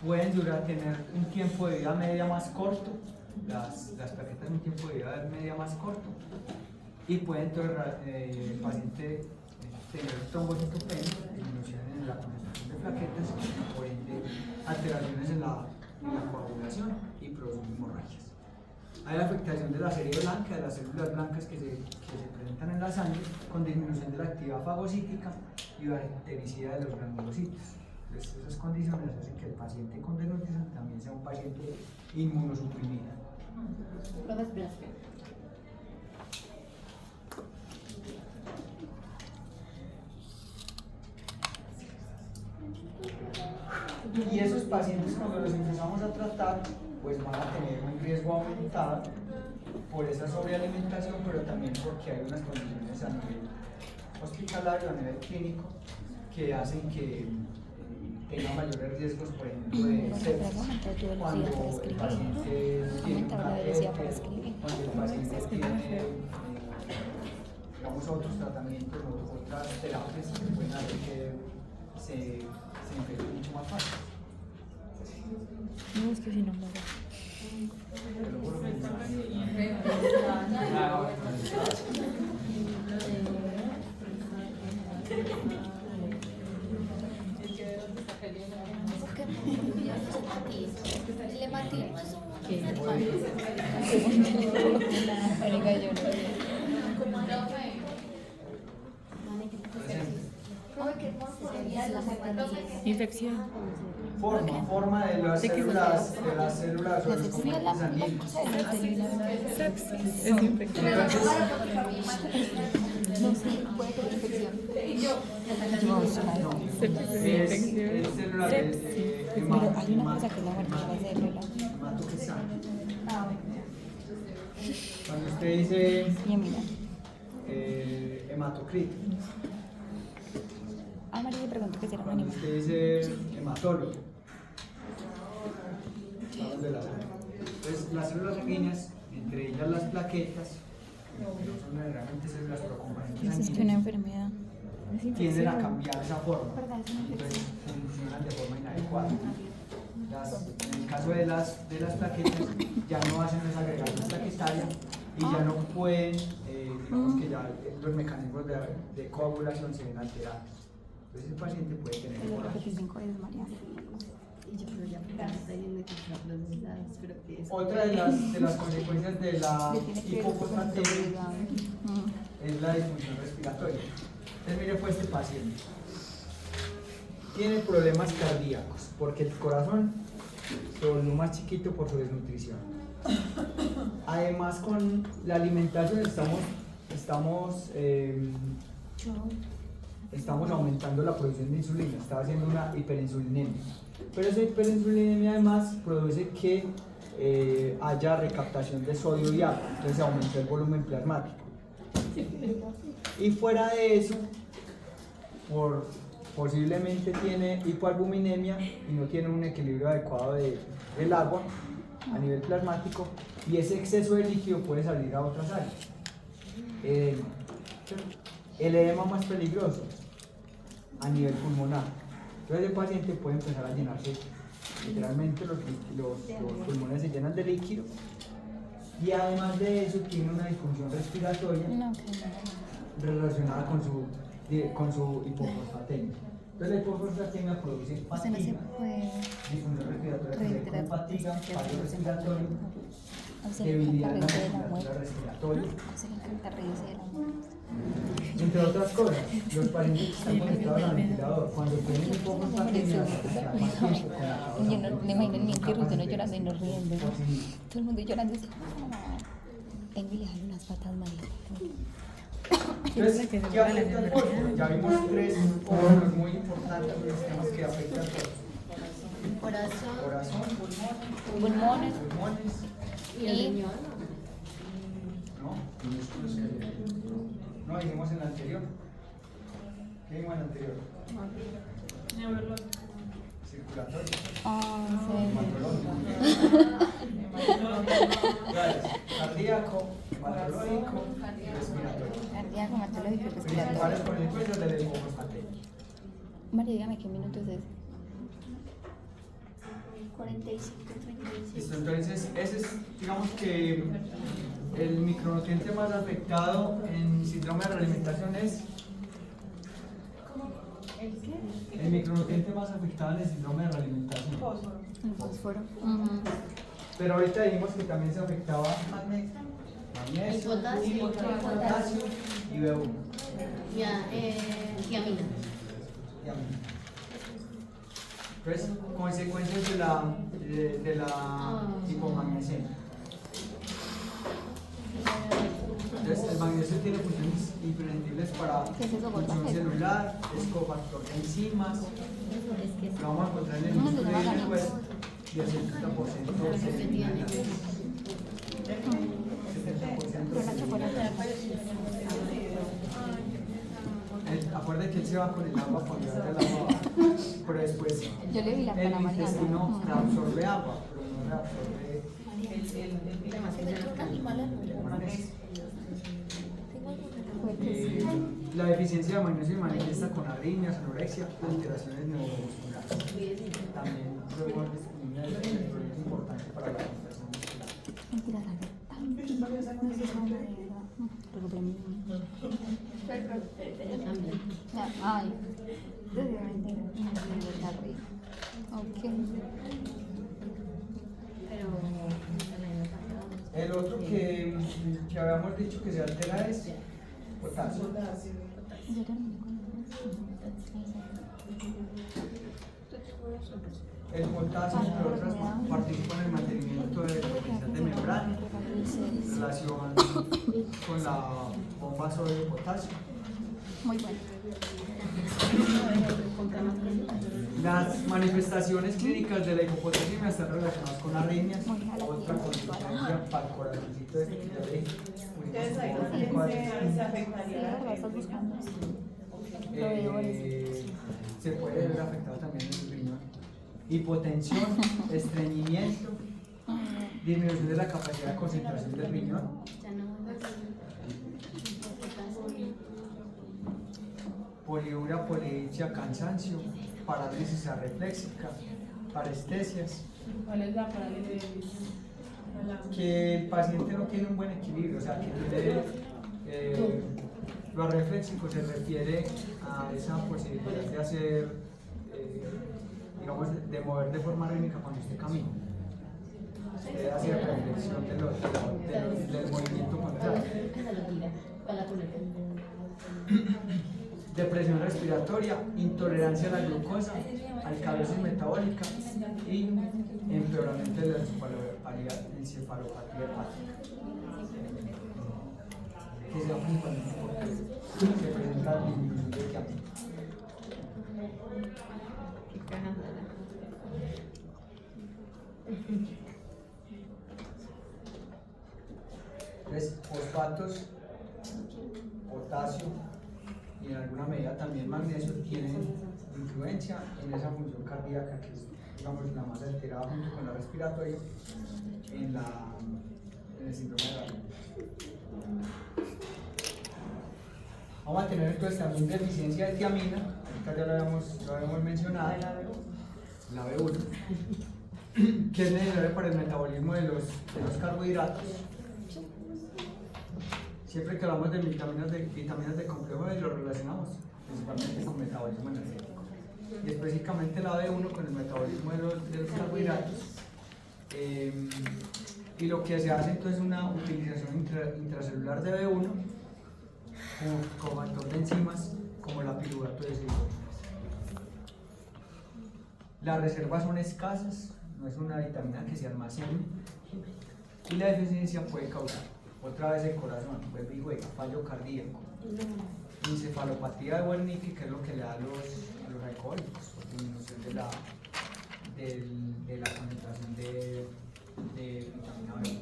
pueden tener un tiempo de vida media más corto, las plaquetas un tiempo de vida media más corto, y puede entonces el paciente tener trombocitopenia, disminución en la concentración de plaquetas, por ende alteraciones en la coagulación y producir hemorragias. Hay afectación de la serie blanca, de las células blancas que se presentan en la sangre, con disminución de la actividad fagocítica y bactericida de los granulocitos. Entonces, esas condiciones hacen que el paciente con desnutrición también sea un paciente inmunosuprimido. Y esos pacientes, cuando los empezamos a tratar, pues van a tener un riesgo aumentado por esa sobrealimentación, pero también porque hay unas condiciones a nivel hospitalario, a nivel clínico, que hacen que tenga mayores riesgos, por ejemplo, de sepsis, cuando el paciente tiene un catéter, cuando el paciente tiene, digamos, otros tratamientos, otras terapias que pueden hacer que se infecte mucho más fácil. No, es que si no muero. El hematismo es un Infección. Forma de las células o los componentes sanguíneos. Sepsis. Es infección. No, sí, puede ser infección. Es célula de Pero hay una cosa que es la muerte de célula. Cuando usted dice Y mira. hematocrito, Ah, María le preguntó que si era un cuando animal. usted dice hematólogo, hablamos de la sangre. Entonces, las células sanguíneas, entre ellas las plaquetas, que no son realmente células pero componentes Eso es que una sanguíneos, enfermedad. tienden a cambiar esa forma, entonces funcionan de forma inadecuada. En el caso de las plaquetas, ya no hacen esa agregación plaquetaria y ya no pueden, digamos que ya los mecanismos de coagulación se ven alterados. Entonces el paciente puede tener Lo hemorragia. repetí 5 veces, María. Otra de las consecuencias de la hipofosfatemia es la disfunción respiratoria. Entonces mire pues este paciente tiene problemas cardíacos porque el corazón se volvió más chiquito por su desnutrición. Además, con la alimentación estamos aumentando la producción de insulina, está haciendo una hiperinsulinemia. Pero esa hiperinsulinemia además produce que haya recaptación de sodio y agua, entonces aumenta el volumen plasmático. Y fuera de eso, posiblemente tiene hipoalbuminemia y no tiene un equilibrio adecuado del agua a nivel plasmático, y ese exceso de líquido puede salir a otras áreas. El edema más peligroso a nivel pulmonar. Entonces el paciente puede empezar a llenarse, literalmente los pulmones se llenan de líquido, y además de eso tiene una disfunción respiratoria relacionada con su hipofosfatemia. Entonces la hipofosfatemia produce fatiga, disfunción respiratoria que se ve con fatiga, fallo respiratorio, debilidad en la musculatura respiratoria, entre otras cosas. Los pacientes que están conectados al ventilador, cuando tienen hipofosfatemia, más tiempo con la causa. Yo no me imagino ni entierro, uno llorando y no riendo. Todo el mundo llorando y dice, tengo y le jalo unas patas, María. Entonces, ¿qué afecta al fósforo? Ya vimos 3 órganos muy importantes, los temas que afectan al fósforo. Corazón, pulmones Y el riñón. ¿no? Y músculos que no dijimos en la anterior. ¿Qué dijimos en la anterior? Circulatorio. Cardíaco, hematológico y respiratorio. Cardíaco, hematológico y Principales respiratorio. consecuencias de la hipofosfatemia. María, dígame qué minuto es ese. 45, 36. Listo, entonces ese es, digamos que El micronutriente más afectado en síndrome de realimentación es. ¿El qué? El micronutriente más afectado en el síndrome de realimentación. El fósforo. Pero ahorita dijimos que también se afectaba magnesio, El potasio. potasio y B1. Ya, tiamina. Entonces, consecuencias de la hipomagnesemia. Entonces, el magnesio tiene funciones imprescindibles para ¿Qué es eso, función gorda? celular, es cofactor de enzimas, Es que lo vamos a encontrar en el No, músculo le y va a el ganar. hueso, y el 70% se elimina en la leche. 70% Pero la se elimina en la chocolate. leche. Acuérdate que él se va con el agua cuando hace el agua, pero después Yo le vi la el para mañana. intestino reabsorbe agua, pero no reabsorbe magnesio. La deficiencia de magnesio se manifiesta con arritmias, anorexia, alteraciones neuromusculares. También podemos discriminar el problema importante para la contracción muscular. Mentira, la verdad. No sé cómo la verdad. Recuperé mi ya, ay. Está rico. Ok. El otro que habíamos dicho que se altera es potasio. Yo terminé con El potasio, entre otras, participa en el mantenimiento de la capacidad de membrana, relación con la bomba sodio-potasio. Muy bueno. Las manifestaciones clínicas de la hipopotasemia están relacionadas con arritmias, otra consecuencia para el corazoncito de que ya le dije. Entonces ahí también se afectaría. Estás buscando. Se puede ver afectado también el riñón. Hipotensión, estreñimiento, disminución de la capacidad de concentración del riñón, poliuria, polidipsia, cansancio, parálisis arrefléxica, parestesias. ¿Cuál es la parálisis? Que el paciente no tiene un buen equilibrio, o sea, que tiene, lo arrefléxico se refiere a esa posibilidad de hacer, digamos, de mover de forma rítmica cuando usted camina. Usted hace reflexión del movimiento contrario. Depresión respiratoria, intolerancia a la glucosa, alcalosis metabólica y empeoramiento de la encefalopatía hepática. Que se da principalmente porque se presenta disminución de tiamina. Entonces, fosfatos, potasio y en alguna medida también magnesio tienen influencia en esa función cardíaca que es, digamos, la más alterada junto con la respiratoria en el síndrome de Raynaud. Vamos a tener entonces también deficiencia de tiamina, ahorita ya lo habíamos mencionado, la B1, que es necesaria para el metabolismo de los carbohidratos. Siempre que hablamos de vitaminas de complejo B, lo relacionamos principalmente con metabolismo energético. Y específicamente la B1 con el metabolismo de los carbohidratos. Y lo que se hace entonces es una utilización intracelular de B1 como factor de enzimas como la piruvato de sodio. Las reservas son escasas, no es una vitamina que se almacene y la deficiencia puede causar otra vez el corazón, vuelve y juega, fallo cardíaco, encefalopatía de Wernicke, que es lo que le da a los alcohólicos, por disminución de la concentración de vitamina B.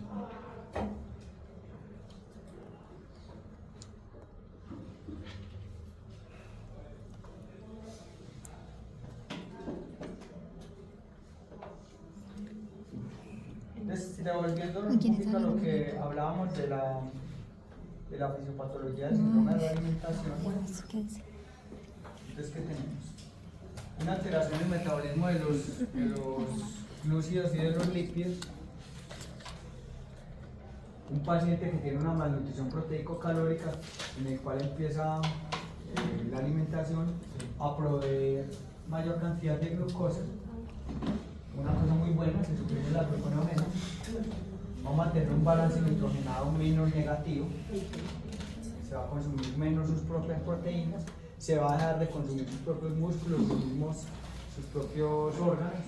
Entonces, devolviendo un poquito a lo que hablábamos de la fisiopatología del síndrome de la alimentación, entonces, ¿qué tenemos? Una alteración en el metabolismo de los glúcidos y de los lípidos, un paciente que tiene una malnutrición proteico-calórica, en el cual empieza la alimentación a proveer mayor cantidad de glucosa, una cosa muy buena, se suprime la glucosa menos, vamos a tener un balance nitrogenado menos negativo, se va a consumir menos sus propias proteínas, se va a dejar de consumir sus propios músculos, sus propios órganos,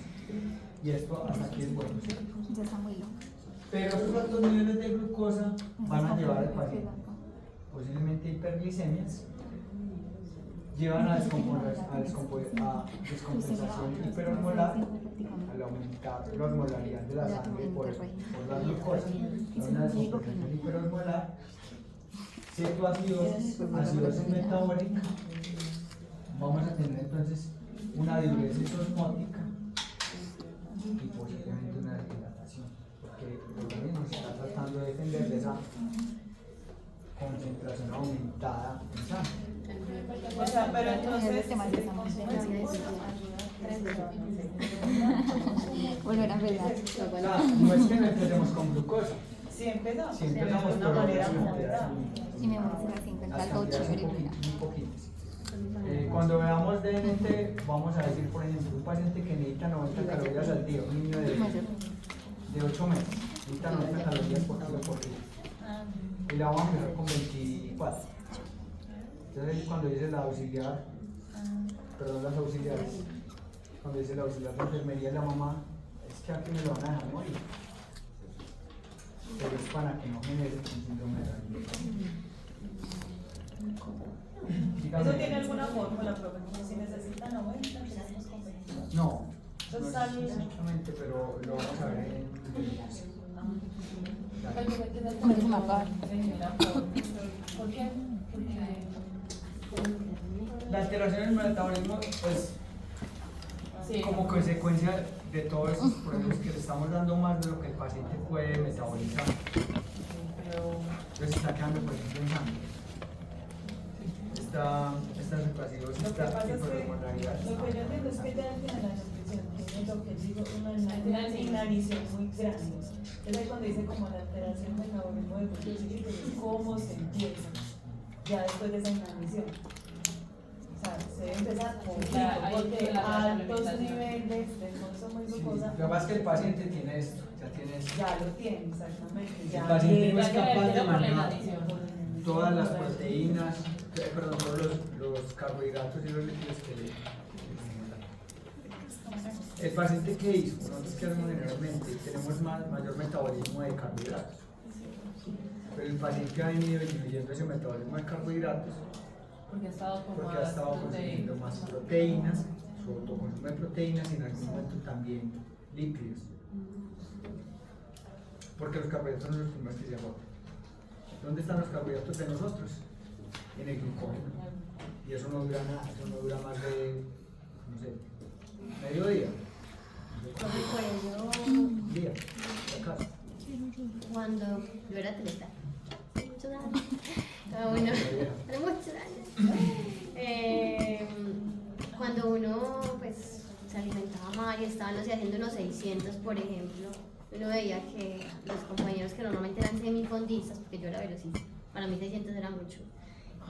y esto hasta aquí es bueno, ¿cierto? Ya está muy loco. Pero esos altos niveles de glucosa van a llevar al paciente posiblemente hiperglicemias, llevan a descompensación hiperosmolar, al aumentar la osmolaridad de la sangre por la glucosa, una descompensación hiperosmolar, cetoacidosis, acidosis metabólica, vamos a tener entonces una diuresis osmótica y posiblemente una deshidratación, porque el organismo se está tratando de defender de esa concentración aumentada en sangre. O sea, pero entonces Volver a empezar. No es que no empecemos con glucosa, sí empezamos. si empezamos de por una manera las moderada. cantidades Y me voy a hacer así, encontrar algo cantidades chévere. muy poquitas. Cuando veamos DNT, vamos a decir, por ejemplo, un paciente que necesita 90 calorías al día, un niño de 8 meses, necesita 90 calorías por kilo por día. Y la vamos a empezar con 24. Entonces, cuando dice la auxiliar, perdón, las auxiliares, cuando dice la auxiliar de enfermería, la mamá, es que aquí me lo van a dejar morir. Pero es para que no genere un síndrome de Raynaud. ¿Eso tiene alguna fórmula, profe? Como si necesitan 90, tenemos con 20. No, Eso no sale- exactamente, pero lo vamos a ver en Como que se me acaba. ¿Por qué? la alteración del metabolismo es Sí. como consecuencia de todos esos procesos que le estamos dando más de lo que el paciente puede metabolizar. Entonces está quedando, por ejemplo, en sangre. Esta cetoacidosis, Lo que esta pasa es que hiperosmolaridad. lo que yo entiendo es que ya tiene la nutrición, tiene lo que digo, una inanición muy grande. Es ahí cuando dice como la alteración del metabolismo de glucósido, cómo se empieza ya después de esa inanición. O sea, se debe empezar con porque altos niveles de consumo de Sí, glucosa lo que pasa es que el paciente tiene esto, ya tiene esto. ya lo tiene, exactamente. El Ya paciente no es llega capaz de por la manejar inanición. todas las proteínas, perdón, todos los carbohidratos y los lípidos que le generan. El paciente que hizo, nosotros que hacemos generalmente, tenemos mayor metabolismo de carbohidratos. Pero el paciente ha venido disminuyendo ese metabolismo de carbohidratos Porque ha estado con porque ha estado consumiendo más proteínas, su autoconsumo de proteínas y en algún momento también lípidos. Porque los carbohidratos son los primeros que se agotan. ¿Dónde están los carbohidratos de nosotros? En el glucógeno. Y eso no dura nada, eso no dura más de, no sé, medio día. Un día, si acaso. Cuando yo era atleta, hace muchos años, bueno, hace muchos años, cuando uno pues se alimentaba mal y estaban haciendo unos 600, por ejemplo, uno veía que los compañeros que normalmente eran semifondistas, porque yo era velocista, para mí 600 era mucho,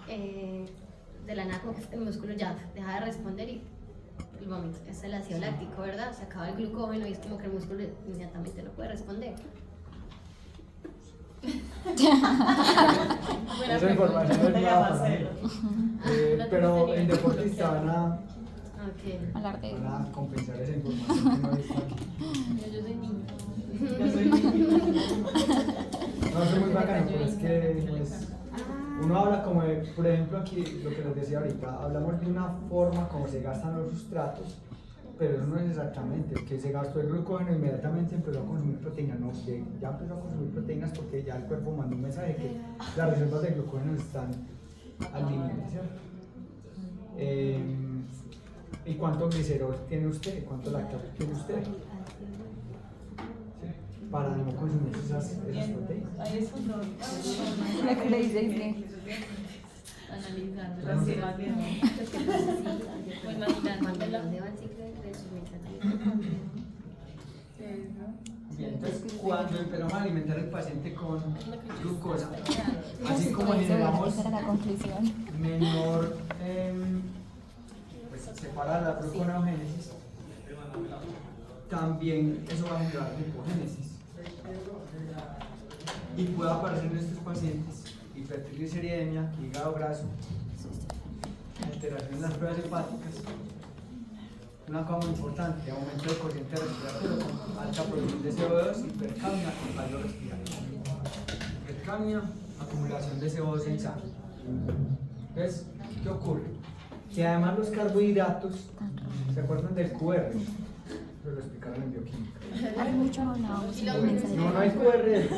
de la nada como que el músculo ya dejaba de responder y el vómito, es el ácido láctico, ¿verdad? Se acaba el glucógeno y es como que el músculo inmediatamente no puede responder. Esa información es nueva para mí. hacerlo. Pero en deportista van Ok. Hablar de a compensar esa información que no está aquí. Yo soy niño. Yo soy niño. No, eso es muy bacano, pero es que pues, uno habla como de, por ejemplo aquí, lo que les decía ahorita, hablamos de una forma como se gastan los sustratos, pero eso no es exactamente, que se gastó el glucógeno inmediatamente empezó a consumir proteínas, no, ya empezó a consumir proteínas porque ya el cuerpo mandó un mensaje de que las reservas de glucógeno están al límite, ¿cierto? ¿Y cuánto glicerol tiene usted? ¿Cuánto lactato tiene usted? ¿Sí? Para no consumir esas proteínas. Ahí es cuando la que le dice Disney. Analizando. así más bien. Cuando el ciclo de su Bien, entonces cuando empezamos a alimentar al paciente con glucosa, así como generamos Esa era la conclusión. menor, pues separar la gluconeogénesis, también eso va a generar lipogénesis. Y puede aparecer en estos pacientes hipertrigliceriemia, hígado graso, alteración en las pruebas hepáticas. Una cosa muy importante, aumento del cociente respiratorio con alta producción de CO2, hipercapnia y fallo respiratorio. Hipercapnia, acumulación de CO2 en sangre. Entonces, ¿qué ocurre? Que además los carbohidratos, ¿se acuerdan del QR? Pero lo explicaron en bioquímica. Hace mucho no hablábamos en el mensaje. No hay QR.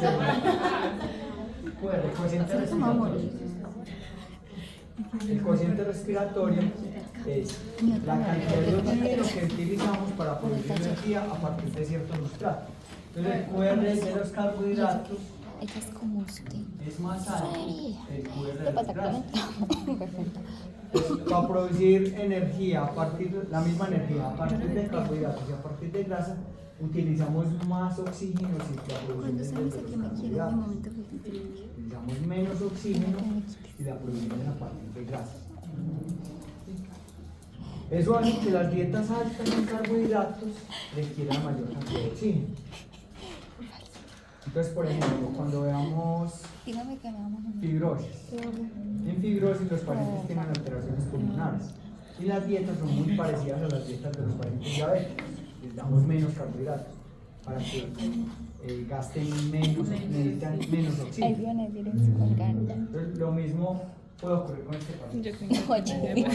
QR, cociente respiratorio. El cociente respiratorio es la cantidad de oxígeno que utilizamos para producir energía a partir de cierto sustrato. Entonces el QR de los carbohidratos Ella es como usted. es más alto el QR ¿Qué de pasa los con grasas. esto? Para producir energía a partir de la misma energía a partir de carbohidratos y a partir de grasa utilizamos más oxígeno si la producción Cuando es se de dice los que me quiere, en mi carbohidratos. momento fue Utilizamos menos oxígeno y la producción es a partir de grasa. Eso hace que las dietas altas en carbohidratos requieran mayor cantidad de oxígeno. Entonces, por ejemplo, cuando veamos Dígame que me vamos a fibrosis, en fibrosis los pacientes tienen alteraciones pulmonares y las dietas son muy parecidas a las dietas de los pacientes diabéticos. Les damos menos carbohidratos para que gasten menos, necesitan menos Ahí oxígeno. van a decir en su colgante. Entonces, lo mismo puede ocurrir con este paciente. Oye,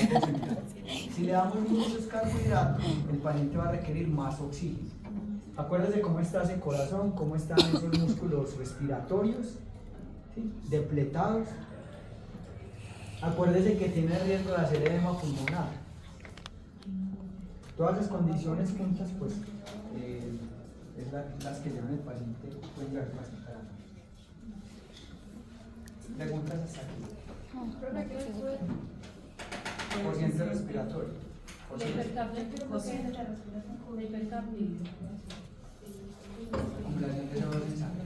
Si le damos muchos carbohidratos, el paciente va a requerir más oxígeno. Acuérdese cómo está ese corazón, cómo están esos músculos respiratorios, ¿sí? Depletados. Acuérdese que tiene riesgo de hacer edema pulmonar. Todas las condiciones juntas, pues, es las que llevan el paciente, pueden llevar al paciente a la preguntas hasta aquí. Cociente respiratorio. La hipercapnia, ¿qué es lo que es la respiración? La hipercapnia. Acumulación de CO2 en sangre.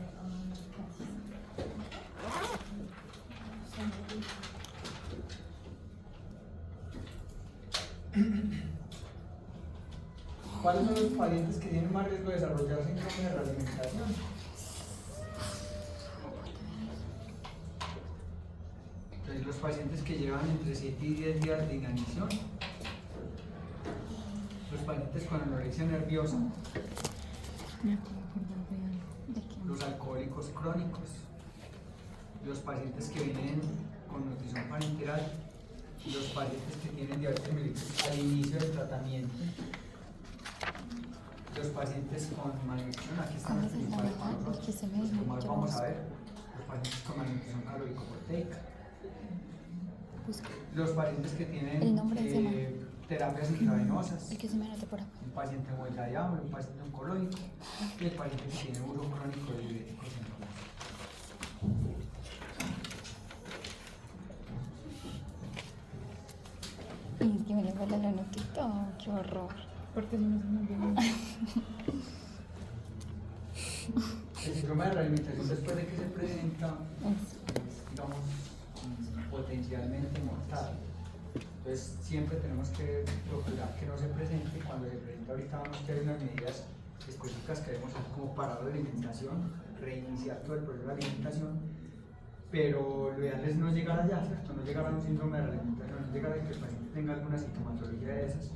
¿Cuáles son los pacientes que tienen más riesgo de desarrollar síndrome de realimentación? Entonces, los pacientes que llevan entre 7 y 10 días de inanición, los pacientes con anorexia nerviosa, los alcohólicos crónicos, los pacientes que vienen con nutrición parenteral, los pacientes que tienen diabetes mellitus al inicio del tratamiento, los pacientes con malnutrición, aquí están los principales para nosotros, los que más vamos a ver, los pacientes con malnutrición calórico-proteica, los pacientes que tienen terapias intravenosas, el que se me anote por acá. un paciente con diabetes, un paciente oncológico y el paciente que tiene uso crónico de diuréticos endógenos. Y que me le vuela la notita, qué horror. Porque si no se me olvida. El síndrome de realimentación después de que se presenta es, digamos, potencialmente mortal. Entonces siempre tenemos que procurar que no se presente. Cuando se presenta ahorita vamos a tener unas medidas específicas que debemos hacer como parar la alimentación, reiniciar todo el proceso de alimentación, pero lo ideal es no llegar allá, ¿cierto? No llegar a un síndrome de realimentación, no llegar a que el paciente tenga alguna sintomatología de esas.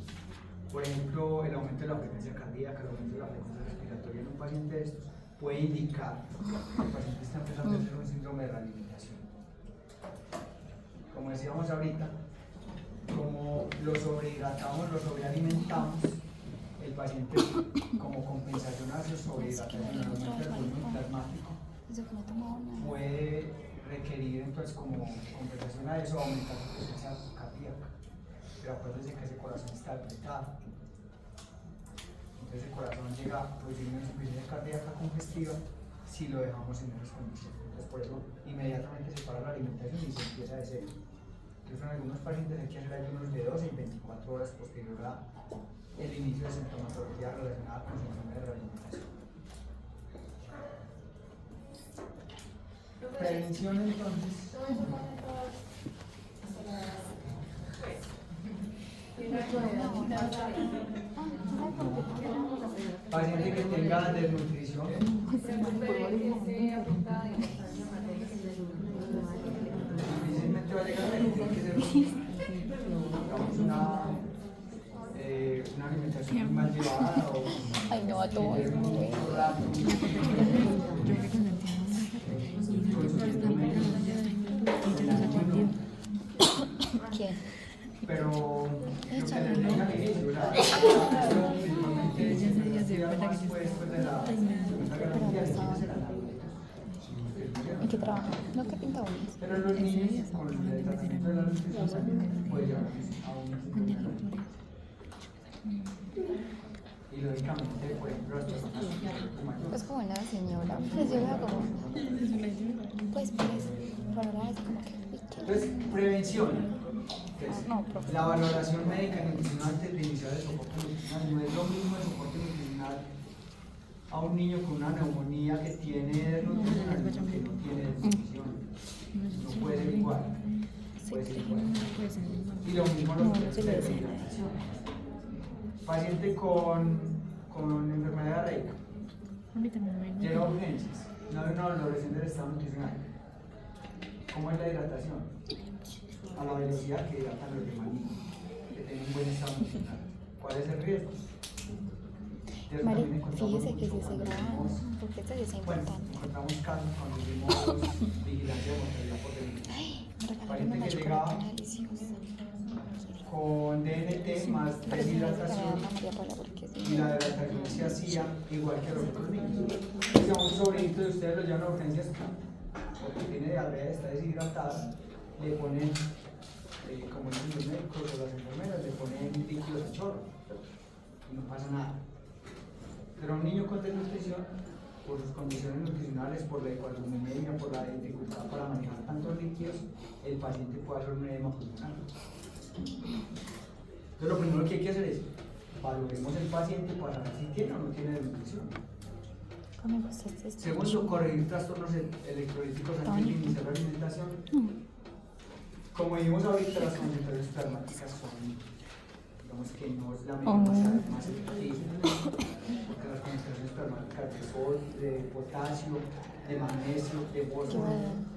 Por ejemplo, el aumento de la frecuencia cardíaca, el aumento de la frecuencia respiratoria en un paciente de estos puede indicar que el paciente está empezando a tener un síndrome de realimentación. Como decíamos ahorita, como lo sobrehidratamos, lo sobrealimentamos, el paciente como compensación a su sobrehidratación, al aumento del volumen plasmático, puede requerir entonces como compensación a eso aumentar su frecuencia cardíaca. Pero acuérdense que ese corazón está apretado. Entonces el corazón llega a producir una insuficiencia cardíaca congestiva si lo dejamos en esas condiciones. Entonces por eso inmediatamente se para la alimentación y se empieza de cero. Entonces, en algunos pacientes hay que hacer ayunos de 12 y 24 horas posterior al inicio de sintomatología relacionada con síndrome de realimentación. Prevención entonces. Paciente que tenga desnutrición. Difícilmente va a llegar a él, tiene que ser digamos, una alimentación mal llevada o Ay, no, a todos. mucho rato. Consumiendo menos. ¿Quién? Pero lo que les dije al inicio, o sea, principalmente se da más pues de la Segunda Guerra Mundial, ¿quiénes eran? ¿En qué trabaja? No, que pinta uñas. Pero los niños con el tratamiento de la nutrición puede llevar a un y lógicamente, por ejemplo, las personas Pues como una señora, pues yo veo como, pues, por ahora es como que, entonces, prevención. no, profe. La valoración médica y nutricional antes de iniciar el soporte nutricional. No es lo mismo el soporte nutricional a un niño con una neumonía que tiene desnutrición al niño que no tiene desnutrición. No puede ser igual. Puede ser igual. Y lo mismo los procesos de hidratación. Paciente con enfermedad diarreica. Llega a urgencias. No hay una valoración del estado nutricional. ¿Cómo es la hidratación? A la velocidad que hidratan los demás niños, que tengan un buen estado nutricional. ¿Cuál es el riesgo? Mari, fíjese que si se graba, porque esto es Bueno, importante. encontramos casos cuando hicimos vigilancia de mortalidad por delito. Ay, me regalaron Paciente una que chocolate llegaba deliciosa. con DNT más Pero sí, deshidratación María Paula, porque sí. y la hidratación se hacía igual que a los otros niños. Si a un sobrinito de ustedes lo llevan a urgencias porque tiene diarrea, está deshidratada, le ponen, como dicen los médicos o las enfermeras, le ponen líquidos a chorro y no pasa nada. Pero un niño con desnutrición, por sus condiciones nutricionales, por la hipoalbuminemia, por la dificultad para manejar tantos líquidos, el paciente puede hacer un edema pulmonar. Entonces lo primero que hay que hacer es valoremos el paciente para saber si tiene o no tiene desnutrición. ¿Cómo me gusta este? Segundo, corregir trastornos electrolíticos antes de iniciar la alimentación. Como dijimos ahorita, las concentraciones plasmáticas son, digamos que no es la más efectiva, porque las concentraciones plasmáticas de potasio, de magnesio, de fósforo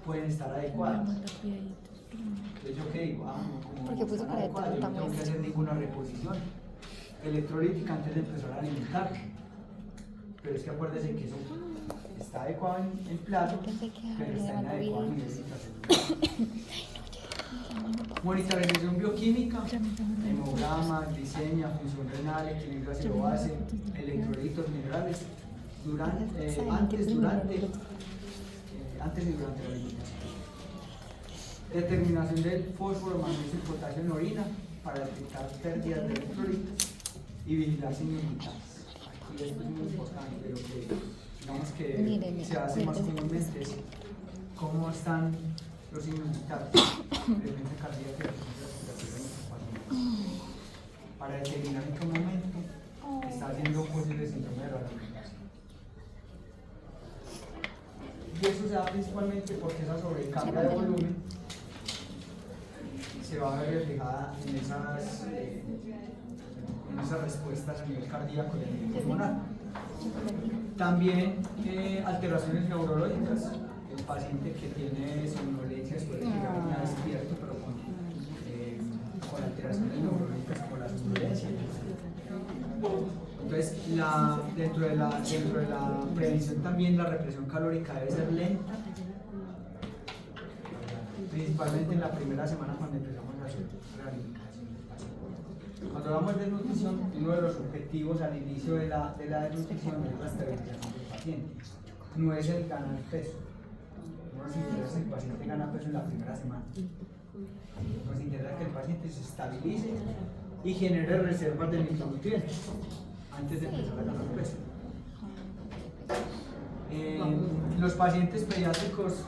pueden estar adecuadas. Entonces yo qué digo, como Porque puso están cara de adecuadas, yo no tonta, tengo que hacer ninguna reposición electrolítica antes de empezar a alimentar. Pero es que acuérdense que eso está adecuado en plazo, pero está inadecuado a nivel de infraestructura. Monitorización bioquímica, hemograma, glicemia, función renal, equilibrio ácido-base, electrolitos, minerales, antes y durante la alimentación. Determinación del fósforo, magnesio y potasio en orina para detectar pérdidas de electrolitos y vigilar sin inmunidades. Y esto es muy importante, pero que digamos que se hace más comúnmente es cómo están los signos vitales, frecuencia cardíaca y frecuencia respiratoria en nuestros pacientes, para determinar en qué momento está haciendo un posible síndrome de realimentación. Y eso se da principalmente porque esa sobrecarga de volumen se va a ver reflejada en esas respuestas a nivel cardíaco y a nivel pulmonar. También alteraciones neurológicas. El paciente que tiene somnolencia después de llegar ya despierto, pero con alteraciones neurológicas como la somnolencia. Entonces, dentro de la prevención también la represión calórica debe ser lenta, principalmente en la primera semana cuando empezamos a hacer rehabilitación del paciente. Cuando hablamos de nutrición, uno de los objetivos al inicio de la desnutrición es la estabilización del paciente, no es el ganar peso. No nos interesa que el paciente gana peso en la primera semana. Nos interesa que el paciente se estabilice y genere reservas de micronutrientes antes de empezar a ganar peso. Los pacientes pediátricos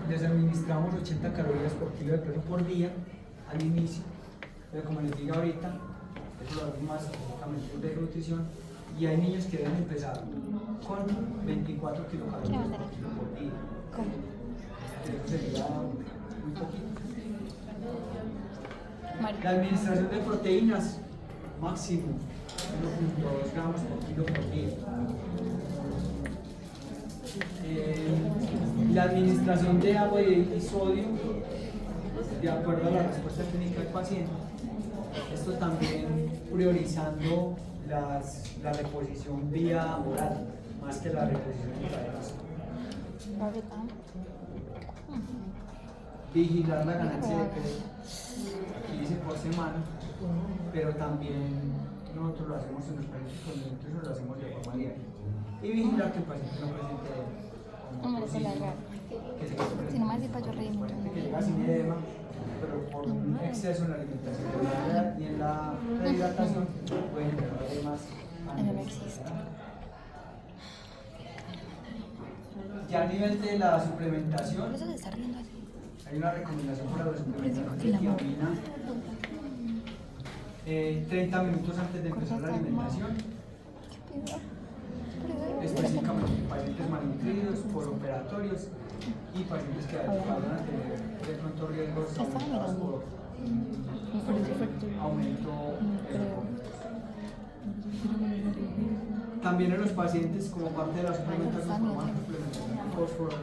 les administramos 80 calorías por kilo de peso por día al inicio, pero como les digo ahorita, eso lo hago más específicamente de nutrición, y hay niños que deben empezar con 24 kilocalorías por kilo por día. Eso sería muy poquito. La administración de proteínas, máximo 1.2 gramos por kilo por día. La administración de agua y sodio, de acuerdo a la respuesta clínica del paciente. Esto también priorizando la reposición vía oral, más que la reposición intravenosa. Vigilar la ganancia de peso, aquí dice por semana, pero también nosotros lo hacemos en los pacientes con nutrición, lo hacemos de forma diaria. Y vigilar que el paciente no presente Si no me hace para yo reírme. que llega sin edema, pero por un exceso en la alimentación y en la rehidratación pueden tener edemas. Eso no existe. Ya a nivel de la suplementación, Por eso se está riendo así. hay una recomendación para la suplementación de tiamina. 30 minutos antes de empezar la alimentación, específicamente en pacientes malnutridos, postoperatorios y pacientes que van a tener de pronto riesgos aumentados por aumento también en los pacientes como parte de la suplementación formal, suplementación de fósforo,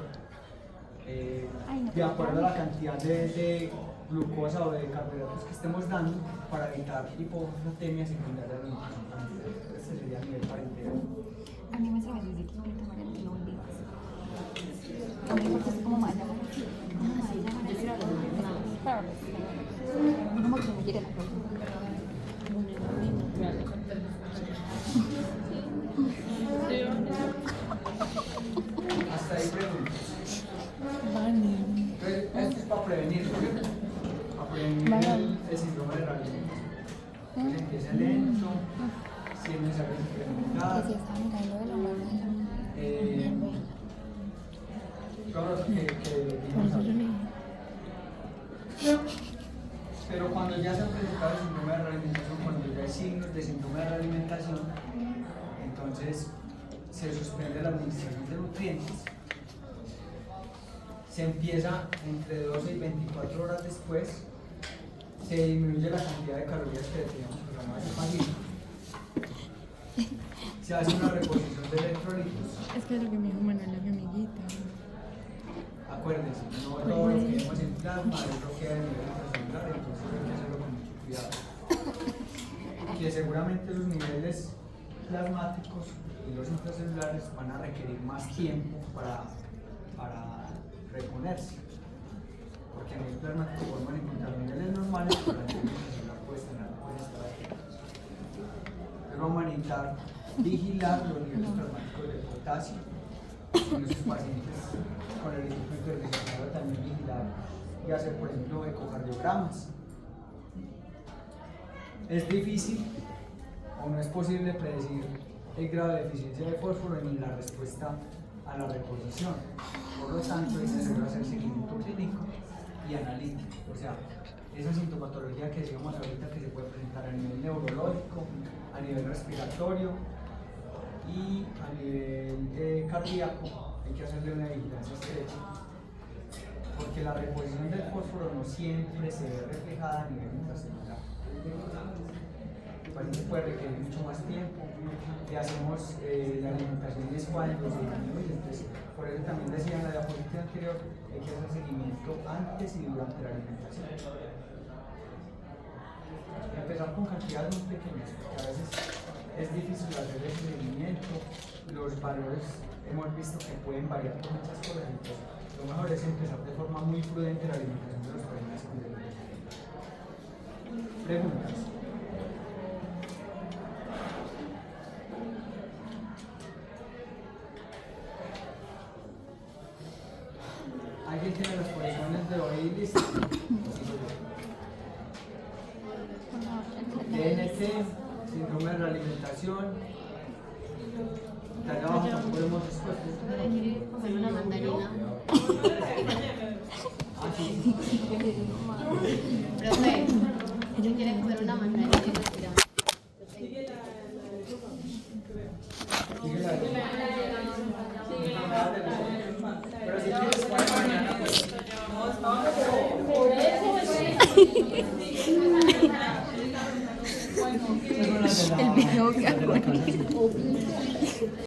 de acuerdo a la cantidad de glucosa o de carbohidratos que estemos dando para evitar hipoglucemia secundaria a la nutrición. Ese sería a nivel parentero. A mí me se me dice que no me tomaré el lo olvidas. A mí porque es como mala. No me quiere la Hasta ahí preguntas. Entonces, esto es para prevenir, ¿cierto? Para prevenir el síndrome de ralentización. Entonces empieza lento, si es necesario incrementar. Que si estaba mirando de lo malo. Todo lo que vimos ahí. Pero cuando ya se ha presentado el síndrome de realimentación, cuando ya hay signos de síndrome de realimentación, entonces se suspende la administración de nutrientes, se empieza entre 12 y 24 horas después, se disminuye la cantidad de calorías que teníamos programadas de paciente, se hace una reposición de electrolitos. Es que lo que me dijo Manuela, mi amiguita. Acuérdense, no todo lo que vemos en plasma es lo que hay a nivel intracelular, entonces hay que hacerlo con mucho cuidado. Que seguramente esos niveles plasmáticos y los intracelulares van a requerir más tiempo para reponerse, porque a nivel plasmático podemos encontrar niveles normales, pero a nivel intracelular puede estar aquí. Entonces vamos a necesitar vigilar los niveles plasmáticos de potasio en esos pacientes con el equipo intervencional, también vigilar y hacer, por ejemplo, ecocardiogramas. Es difícil o no es posible predecir el grado de deficiencia de fósforo ni la respuesta a la reposición. Por lo tanto, es necesario hacer seguimiento clínico y analítico. O sea, esa sintomatología que decíamos ahorita que se puede presentar a nivel neurológico, a nivel respiratorio y a nivel cardíaco, hay que hacerle una vigilancia estrecha, porque la reposición del fósforo no siempre se ve reflejada a nivel intracelular. El paciente puede requerir mucho más tiempo, y hacemos la alimentación es cuando se disminuye. Entonces, por eso también decía en la diapositiva anterior, hay que hacer seguimiento antes y durante la alimentación. Empezar con cantidades muy pequeñas, porque a veces es difícil hacer el seguimiento, los valores hemos visto que pueden variar por muchas cosas, entonces lo mejor es empezar de forma muy prudente la alimentación de los pacientes con diabetes. Preguntas. ¿Alguien tiene las posiciones de hoy listas? DNT, síndrome de realimentación. De allá abajo tampoco podemos respuestas. ¿Quiere comer una mandarina? Ah, sí. Profe. Si quieren coger una manzana y respiramos. Pero si quieres, para mañana, pues. El video que hago.